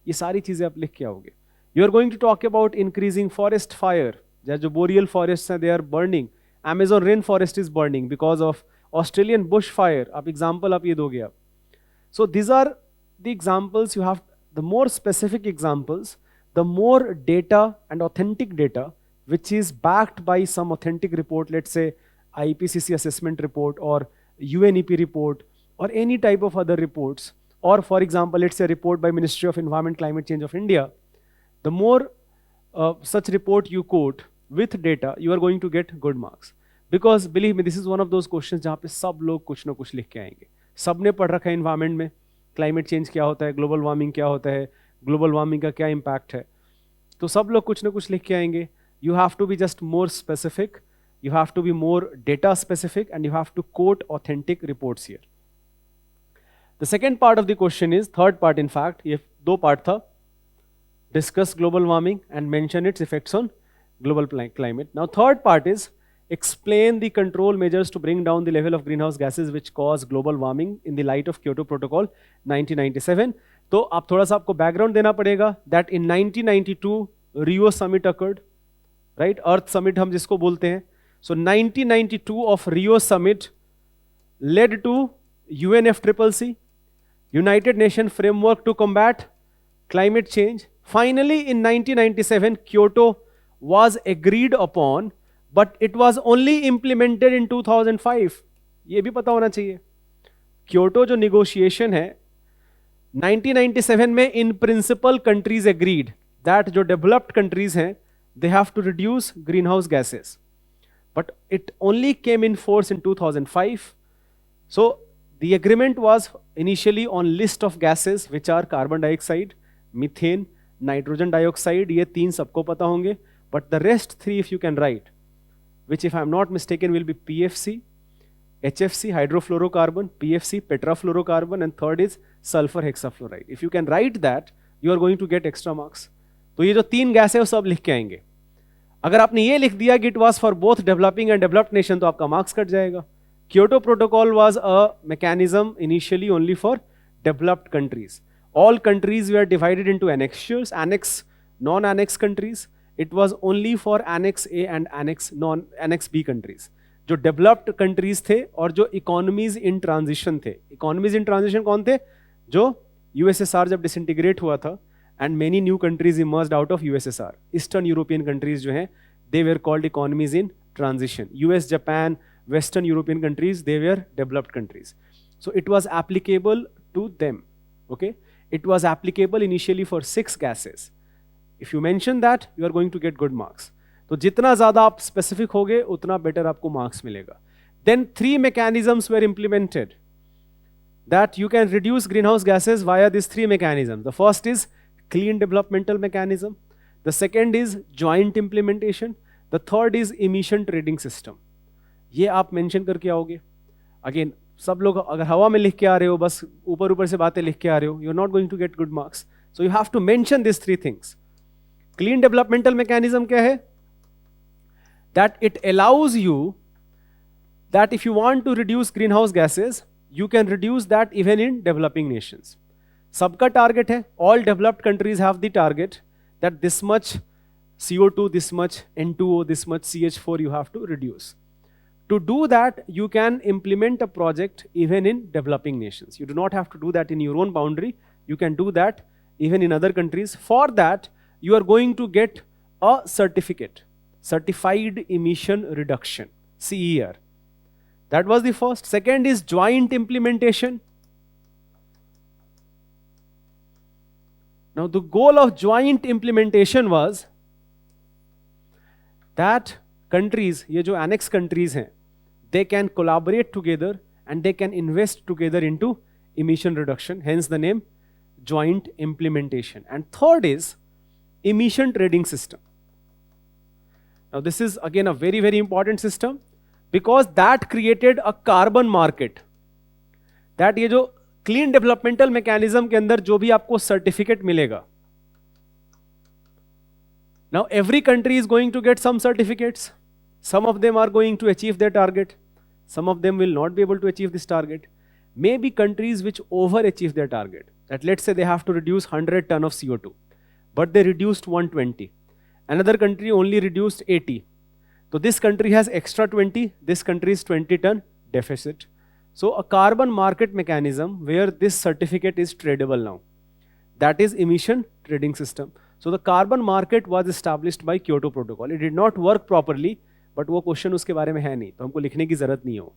ये सारी चीजें आप लिख के आओगे. You are going to talk about increasing forest fire. जो boreal forests हैं, they are burning. Amazon rainforest is burning because of Australian bushfire. आप example आप ये दोगे आप. So these are the examples you have. The more specific examples, the more data and authentic data, which is backed by some authentic report, let's say IPCC assessment report or UNEP report or any type of other reports, or for example, let's say a report by Ministry of Environment Climate Change of India, the more such report you quote with data, you are going to get good marks. Because believe me, this is one of those questions जहाँ पे सब लोग कुछ ना कुछ लिख के आएंगे. सबने पढ़ रखा है environment में, climate change क्या होता है, global warming क्या होता है, global warming का क्या impact है. तो सब लोग कुछ ना कुछ लिख के आएंगे. You have to be just more specific. You have to be more data specific and you have to quote authentic reports here. The second part of the question is, third part in fact, ये दो part था. Discuss global warming and mention its effects on global climate. Now third part is, explain the control measures to bring down the level of greenhouse gases which cause global warming in the light of Kyoto Protocol 1997. तो आप थोड़ा सा आपको background देना पड़ेगा that in 1992 Rio Summit occurred, right? Earth Summit हम जिसको बोलते हैं. So 1992 of Rio Summit led to UNFCCC, United Nations Framework to Combat Climate Change. Finally, in 1997, Kyoto was agreed upon, but it was only implemented in 2005. ये भी पता होना चाहिए. Kyoto जो negotiation है, 1997 में in principle countries agreed that जो developed countries हैं, they have to reduce greenhouse gases. But it only came in force in 2005. So the agreement was initially on list of gases which are carbon dioxide, methane, nitrogen dioxide. ये तीन सबको पता होंगे. But the rest three, if you can write, which if I'm not mistaken will be PFC, HFC, hydrofluorocarbon, PFC, tetrafluorocarbon, and third is sulfur hexafluoride. If you can write that, you are going to get extra marks. तो ये जो 3 gas है वो सब लिख के आएंगे. अगर आपने ये लिख दिया कि it was for both developing and developed nation तो आपका मार्क्स कट जाएगा. Kyoto Protocol was a mechanism initially only for developed countries. All countries were divided into annexures, annex, non-annex countries. It was only for Annex A and Annex B countries. जो developed countries थे और जो economies in transition थे. Economies in transition कौन थे? जो USSR जब disintegrate हुआ था and many new countries emerged out of USSR. Eastern European countries जो हैं, they were called economies in transition. US, Japan, Western European countries, they were developed countries. So it was applicable to them. Okay, it was applicable initially for 6 gases. If you mention that, you are going to get good marks. तो जितना ज़्यादा आप specific होगे उतना better आपको marks मिलेगा. Then 3 mechanisms were implemented that you can reduce greenhouse gases via these 3 mechanisms. The first is clean developmental mechanism. The second is joint implementation. The third is emission trading system. ये आप mention करके आओगे. Again सब लोग अगर हवा में लिख के आ रहे हो, बस ऊपर ऊपर से बातें लिख के आ रहे हो, you are not going to get good marks. So you have to mention this 3 things. Clean developmental mechanism क्या है? That it allows you that if you want to reduce green house gases you can reduce that even in developing nations. सबका target है, all developed countries have the target that this much CO2, this much N2O, this much CH4 you have to reduce. To do that, you can implement a project even in developing nations. You do not have to do that in your own boundary. You can do that even in other countries. For that, you are going to get a certificate, Certified Emission Reduction, CER. That was the first. Second is joint implementation. Now, the goal of joint implementation was that countries, ये जो annex countries हैं, they can collaborate together and they can invest together into emission reduction, hence the name joint implementation. And third is emission trading system. Now this is again a very, very important system because that created a carbon market. That ये जो clean developmental mechanism के अंदर जो भी आपको certificate मिलेगा, now every country is going to get some certificates. Some of them are going to achieve their target. Some of them will not be able to achieve this target. Maybe countries which overachieve their target. That let's say they have to reduce 100 ton of CO2, but they reduced 120. Another country only reduced 80. So this country has extra 20. This country is 20 ton deficit. So a carbon market mechanism where this certificate is tradable now. That is emission trading system. So the carbon market was established by Kyoto Protocol. It did not work properly, but वो question उसके बारे में है नहीं, तो हमको लिखने की जरूरत नहीं हो.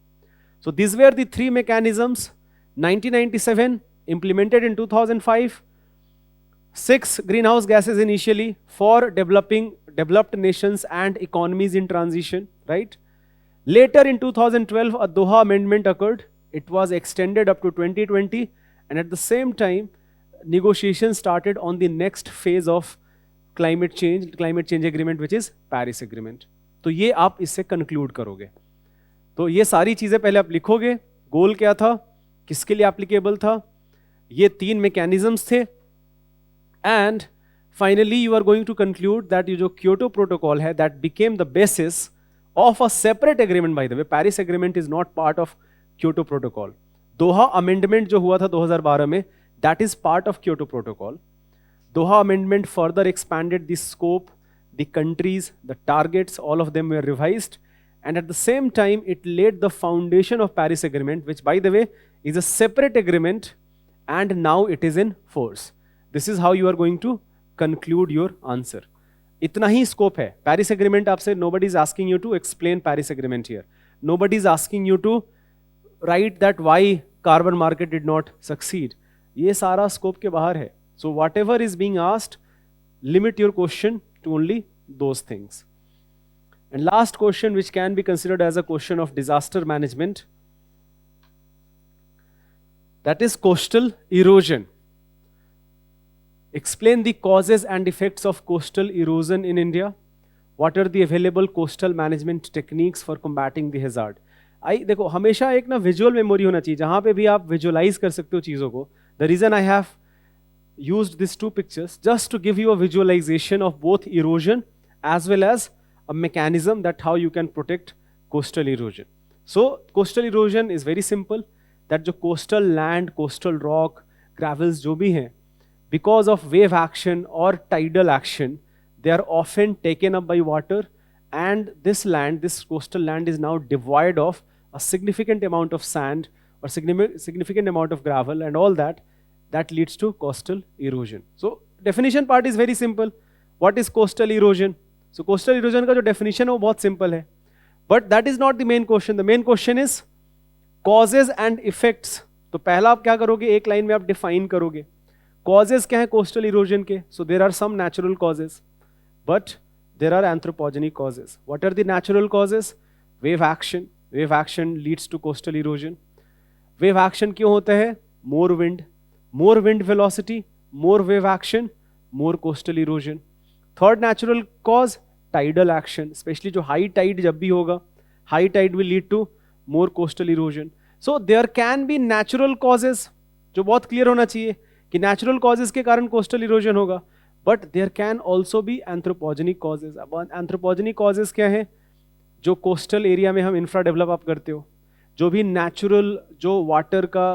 So these were the 3 mechanisms. 1997 implemented in 2005. 6 greenhouse gases initially for developed nations and economies in transition, right? Later in 2012, a Doha amendment occurred. It was extended up to 2020, and at the same time, negotiations started on the next phase of climate change agreement, which is Paris Agreement. तो ये आप इससे conclude करोगे. तो ये सारी चीजें पहले आप लिखोगे. गोल क्या था, किसके लिए एप्लीकेबल था, ये 3 mechanisms थे, and finally you are going to conclude that ये जो Kyoto Protocol है, that became the basis of a separate agreement. By the way, Paris Agreement is not part of Kyoto Protocol. Doha Amendment जो हुआ था 2012 में, that is part of Kyoto Protocol. Doha Amendment further expanded the scope, the countries, the targets, all of them were revised. And at the same time, it laid the foundation of Paris Agreement, which by the way, is a separate agreement, and now it is in force. This is how you are going to conclude your answer. इतना ही scope है. Paris Agreement आपसे, nobody is asking you to explain Paris Agreement here. Nobody is asking you to write that why carbon market did not succeed. ये सारा scope के बाहर है. So whatever is being asked, limit your question to only those things. And last question, which can be considered as a question of disaster management, that is coastal erosion. Explain the causes and effects of coastal erosion in India. What are the available coastal management techniques for combating the hazard? देखो हमेशा एक ना visual memory होना चाहिए, जहाँ पे भी आप विजुअलाइज कर सकते हो चीज़ों को. The reason I have used these two pictures just to give you a visualization of both erosion as well as a mechanism that how you can protect coastal erosion. So coastal erosion is very simple, that जो coastal land, coastal rock, gravels जो भी हैं, because of wave action or tidal action, they are often taken up by water, and this land, this coastal land is now devoid of a significant amount of sand or significant amount of gravel and all that, that leads to coastal erosion. So definition part is very simple. What is coastal erosion? So coastal erosion का जो definition है वो बहुत simple है. But that is not the main question. The main question is causes and effects. तो पहला आप क्या करोगे, एक लाइन में आप define करोगे. Causes क्या है coastal erosion के? So there are some natural causes, but there are anthropogenic causes. What are the natural causes? Wave action. Wave action leads to coastal erosion. Wave action क्यों होता है? More wind. More wind velocity, more wave action, more coastal erosion. Third natural cause, tidal action. Especially जो high tide जब भी होगा, high tide will lead to more coastal erosion. So there can be natural causes, जो बहुत clear होना चाहिए कि natural causes के कारण coastal erosion होगा. But there can also be anthropogenic causes. अब anthropogenic causes क्या है? जो coastal area में हम infra develop आप करते हो, जो भी natural जो water का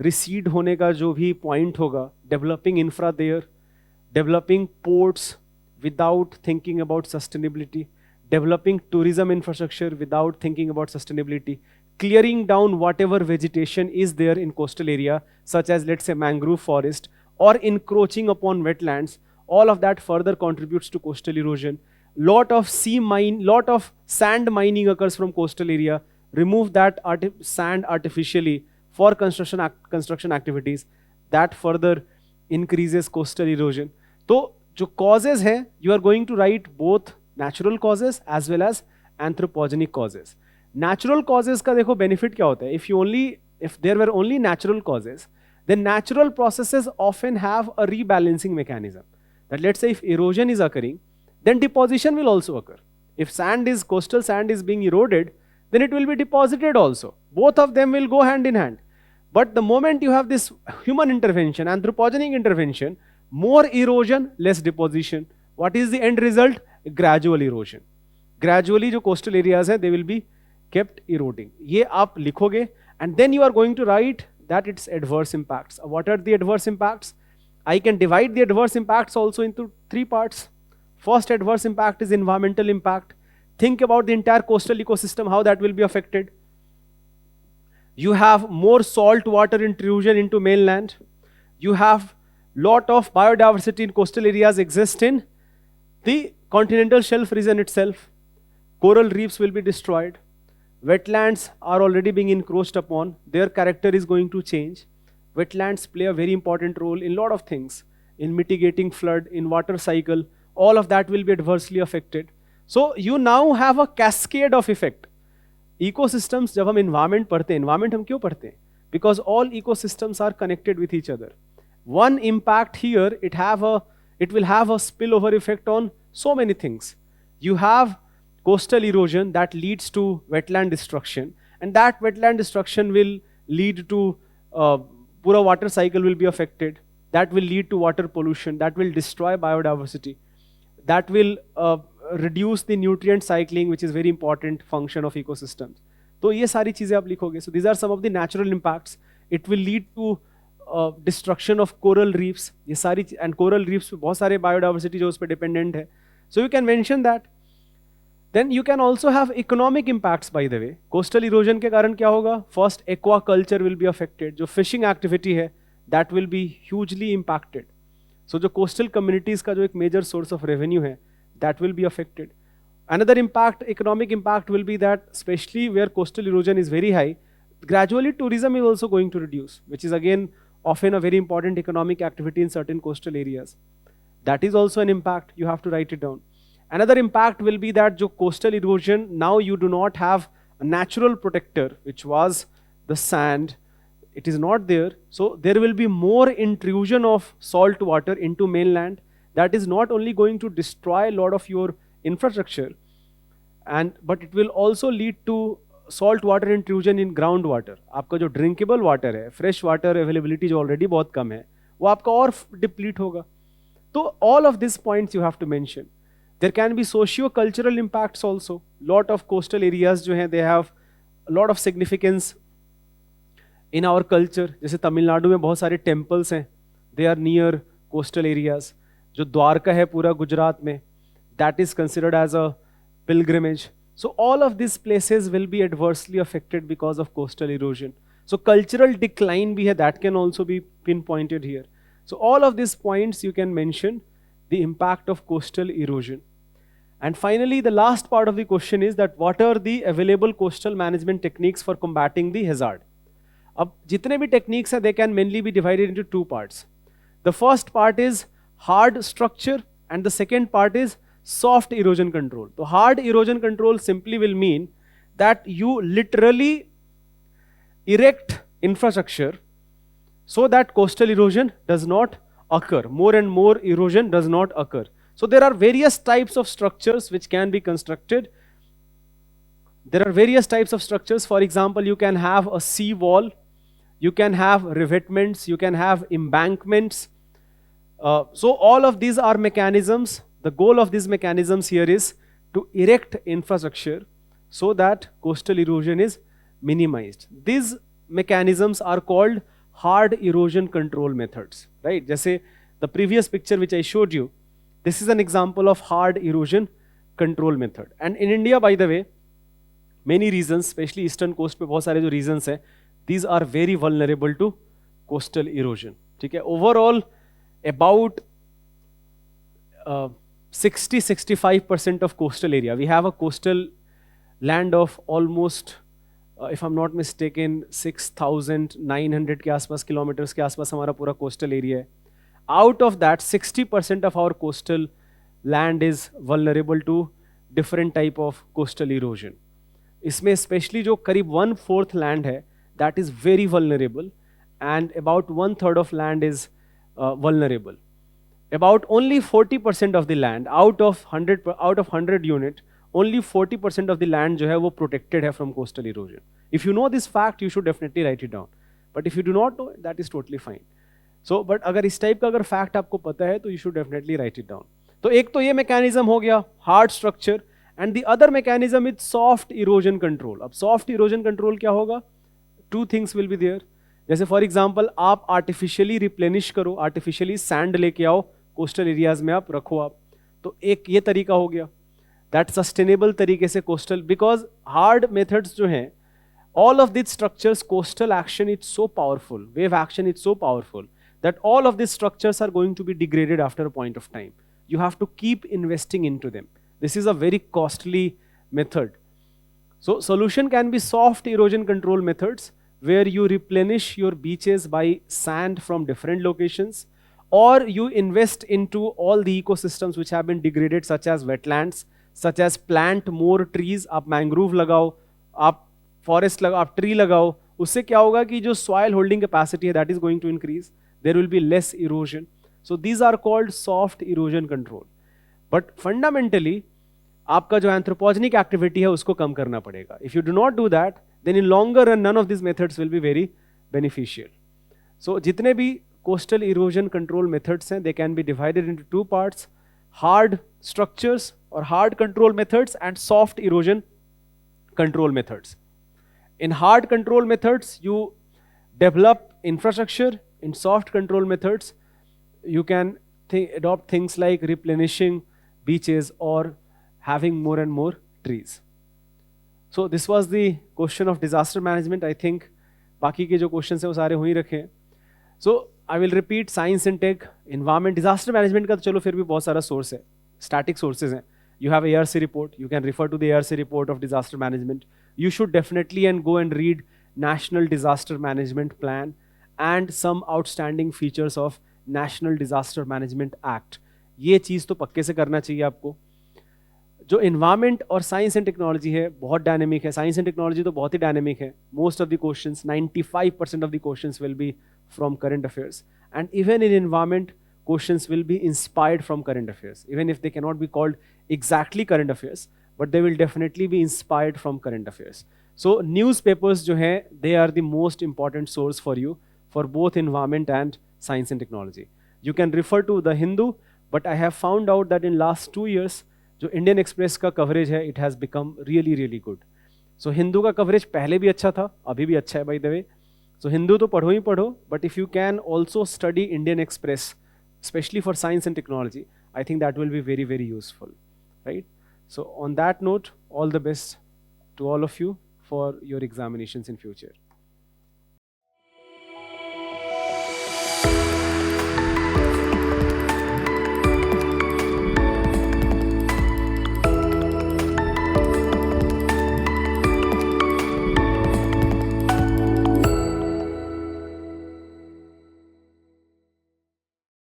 रिसीड होने का जो भी पॉइंट होगा, developing infra there, developing ports without thinking about sustainability, developing tourism infrastructure without thinking about sustainability, clearing down whatever vegetation is there in coastal area, such as let's say mangrove forest, or encroaching upon wetlands, all of that further contributes to coastal erosion. Lot of sand mining occurs from coastal area. Remove that sand artificially for construction activities, that further increases coastal erosion. तो जो causes है, you are going to write both natural causes as well as anthropogenic causes. Natural causes का देखो benefit क्या होता है? If there were only natural causes, then natural processes often have a rebalancing mechanism. That let's say if erosion is occurring, then deposition will also occur. If coastal sand is being eroded, then it will be deposited also. Both of them will go hand in hand. But the moment you have this human intervention, anthropogenic intervention, more erosion, less deposition. What is the end result? Gradual erosion. Gradually जो coastal areas है, they will be kept eroding. ये आप लिखोगे, and then you are going to write that its adverse impacts. What are the adverse impacts? I can divide the adverse impacts also into 3 parts. First adverse impact is environmental impact. Think about the entire coastal ecosystem, how that will be affected. You have more salt water intrusion into mainland. You have lot of biodiversity in coastal areas exist in the continental shelf region itself. Coral reefs will be destroyed. Wetlands are already being encroached upon. Their character is going to change. Wetlands play a very important role in a lot of things, in mitigating flood, in water cycle. All of that will be adversely affected. So you now have a cascade of effect. Ecosystems, जब हम environment पढ़ते हैं, environment हम क्यों पढ़ते हैं? Because all ecosystems are connected with each other. One impact here, it will have a spillover effect on so many things. You have coastal erosion that leads to wetland destruction, and that wetland destruction will lead to pura water cycle will be affected. That will lead to water pollution. That will destroy biodiversity. That will reduce the nutrient cycling, which is very important function of ecosystems. तो ये सारी चीजें आप लिखोगे. So these are some of the natural impacts. It will lead to destruction of coral reefs. ये सारी and coral reefs पे बहुत सारे biodiversity जो उस पे dependent है. So you can mention that. Then you can also have economic impacts, by the way. Coastal erosion के कारण क्या होगा? First, aquaculture will be affected. जो fishing activity है, that will be hugely impacted. So जो coastal communities का जो एक major source of revenue है, that will be affected. Another impact, economic impact will be that, especially where coastal erosion is very high, gradually tourism is also going to reduce, which is again often a very important economic activity in certain coastal areas. That is also an impact, you have to write it down. Another impact will be that jo coastal erosion, now you do not have a natural protector, which was the sand. It is not there. So there will be more intrusion of salt water into mainland. That is not only going to destroy a lot of your infrastructure, but it will also lead to salt water intrusion in groundwater. आपका जो drinkable water है, fresh water availability जो already बहुत कम है, वो आपका और deplete होगा. तो all of these points you have to mention. There can be socio-cultural impacts also. Lot of coastal areas जो हैं, they have a lot of significance in our culture. जैसे तमिलनाडु में बहुत सारे temples हैं, they are near coastal areas. जो द्वारका है पूरा गुजरात में, that is considered as a pilgrimage. So all of these places will be adversely affected because of coastal erosion. So cultural decline भी है, that can also be pinpointed here. So all of these points you can mention the impact of coastal erosion. And finally, the last part of the question is that what are the available coastal management techniques for combating the hazard? अब जितने भी techniques हैं, they can mainly be divided into two parts. The first part is hard structure and the second part is soft erosion control. So hard erosion control simply will mean that you literally erect infrastructure so that coastal erosion does not occur. More and more erosion does not occur. So there are various types of structures which can be constructed. There are various types of structures. For example, you can have a sea wall, you can have revetments, you can have embankments. So all of these are mechanisms. The goal of these mechanisms here is to erect infrastructure so that coastal erosion is minimized. These mechanisms are called hard erosion control methods, right? जैसे the previous picture which I showed you, this is an example of hard erosion control method. And in India, by the way, many regions, especially eastern coast पे बहुत सारे जो regions हैं, these are very vulnerable to coastal erosion. ठीक है? Overall, about 60-65% of coastal area. We have a coastal land of almost, if I'm not mistaken, 6,900 के आसपास kilometers के आसपास हमारा पूरा coastal area है. Out of that, 60% of our coastal land is vulnerable to different type of coastal erosion. इसमें especially जो करीब 1/4 land है, that is very vulnerable, and about 1/3 of land is vulnerable. About only 40% of the land out of 100 unit, only 40% of the land जो है वो protected है from coastal erosion. If you know this fact, you should definitely write it down. But if you do not know, that is totally fine. So, but अगर इस type का अगर fact आपको पता है, तो you should definitely write it down. तो एक तो ये mechanism हो गया hard structure, and the other mechanism is soft erosion control. अब soft erosion control क्या होगा? Two things will be there. जैसे फॉर एग्जाम्पल आप आर्टिफिशियली रिप्लेनिश करो, आर्टिफिशियली सैंड लेके आओ कोस्टल एरियाज में, आप रखो आप, तो एक ये तरीका हो गया, दैट सस्टेनेबल तरीके से कोस्टल, बिकॉज हार्ड मेथड्स जो हैं, all of these structures, coastal action is so powerful, wave action is so powerful that all of these structures are going to be degraded after a point of time. You have to keep investing into them. This is a very costly method. So solution can be soft erosion control methods, where you replenish your beaches by sand from different locations, or you invest into all the ecosystems which have been degraded, such as wetlands, such as plant more trees. आप mangrove लगाओ, आप forest लगाओ, आप tree लगाओ, उससे क्या होगा कि जो soil holding capacity है, that is going to increase. There will be less erosion. So these are called soft erosion control. But fundamentally, आपका जो anthropogenic activity है उसको कम करना पड़ेगा. If you do not do that, then in longer run, none of these methods will be very beneficial. So जितने भी coastal erosion control methods हैं, they can be divided into two parts: hard structures or hard control methods and soft erosion control methods. In hard control methods, you develop infrastructure. In soft control methods, you can adopt things like replenishing beaches or having more and more trees. So this was the question of disaster management. I think बाकी के जो questions हैं वो सारे हो ही रखे हैं. So I will repeat: science and tech, environment, disaster management का तो चलो फिर भी बहुत सारा source है, static sources हैं. You have ARC report. You can refer to the ARC report of disaster management. You should definitely and go and read National Disaster Management Plan and some outstanding features of National Disaster Management Act. ये चीज़ तो पक्के से करना चाहिए आपको. जो environment और science and technology है बहुत डायनेमिक है. साइंस एंड टेक्नोलॉजी तो बहुत ही डायनेमिक है. Most of the questions, 95% of the questions will be from current affairs, and even in environment questions will be inspired from current affairs, even if they can not be called exactly current affairs, but they will definitely be inspired from current affairs. So newspapers जो हैं, they are the most important source for you for both environment and science and technology. You can refer to the Hindu, but I have found out that in last 2 years जो Indian Express का coverage है it has become really really good. So Hindu का coverage पहले भी अच्छा था, अभी भी अच्छा है बाय द वे. सो हिंदू तो पढ़ो ही पढ़ो, but if you can also study Indian express, especially for science and technology, I think that will be very, very useful, right? So on that note, all the best to all of you for your examinations in future.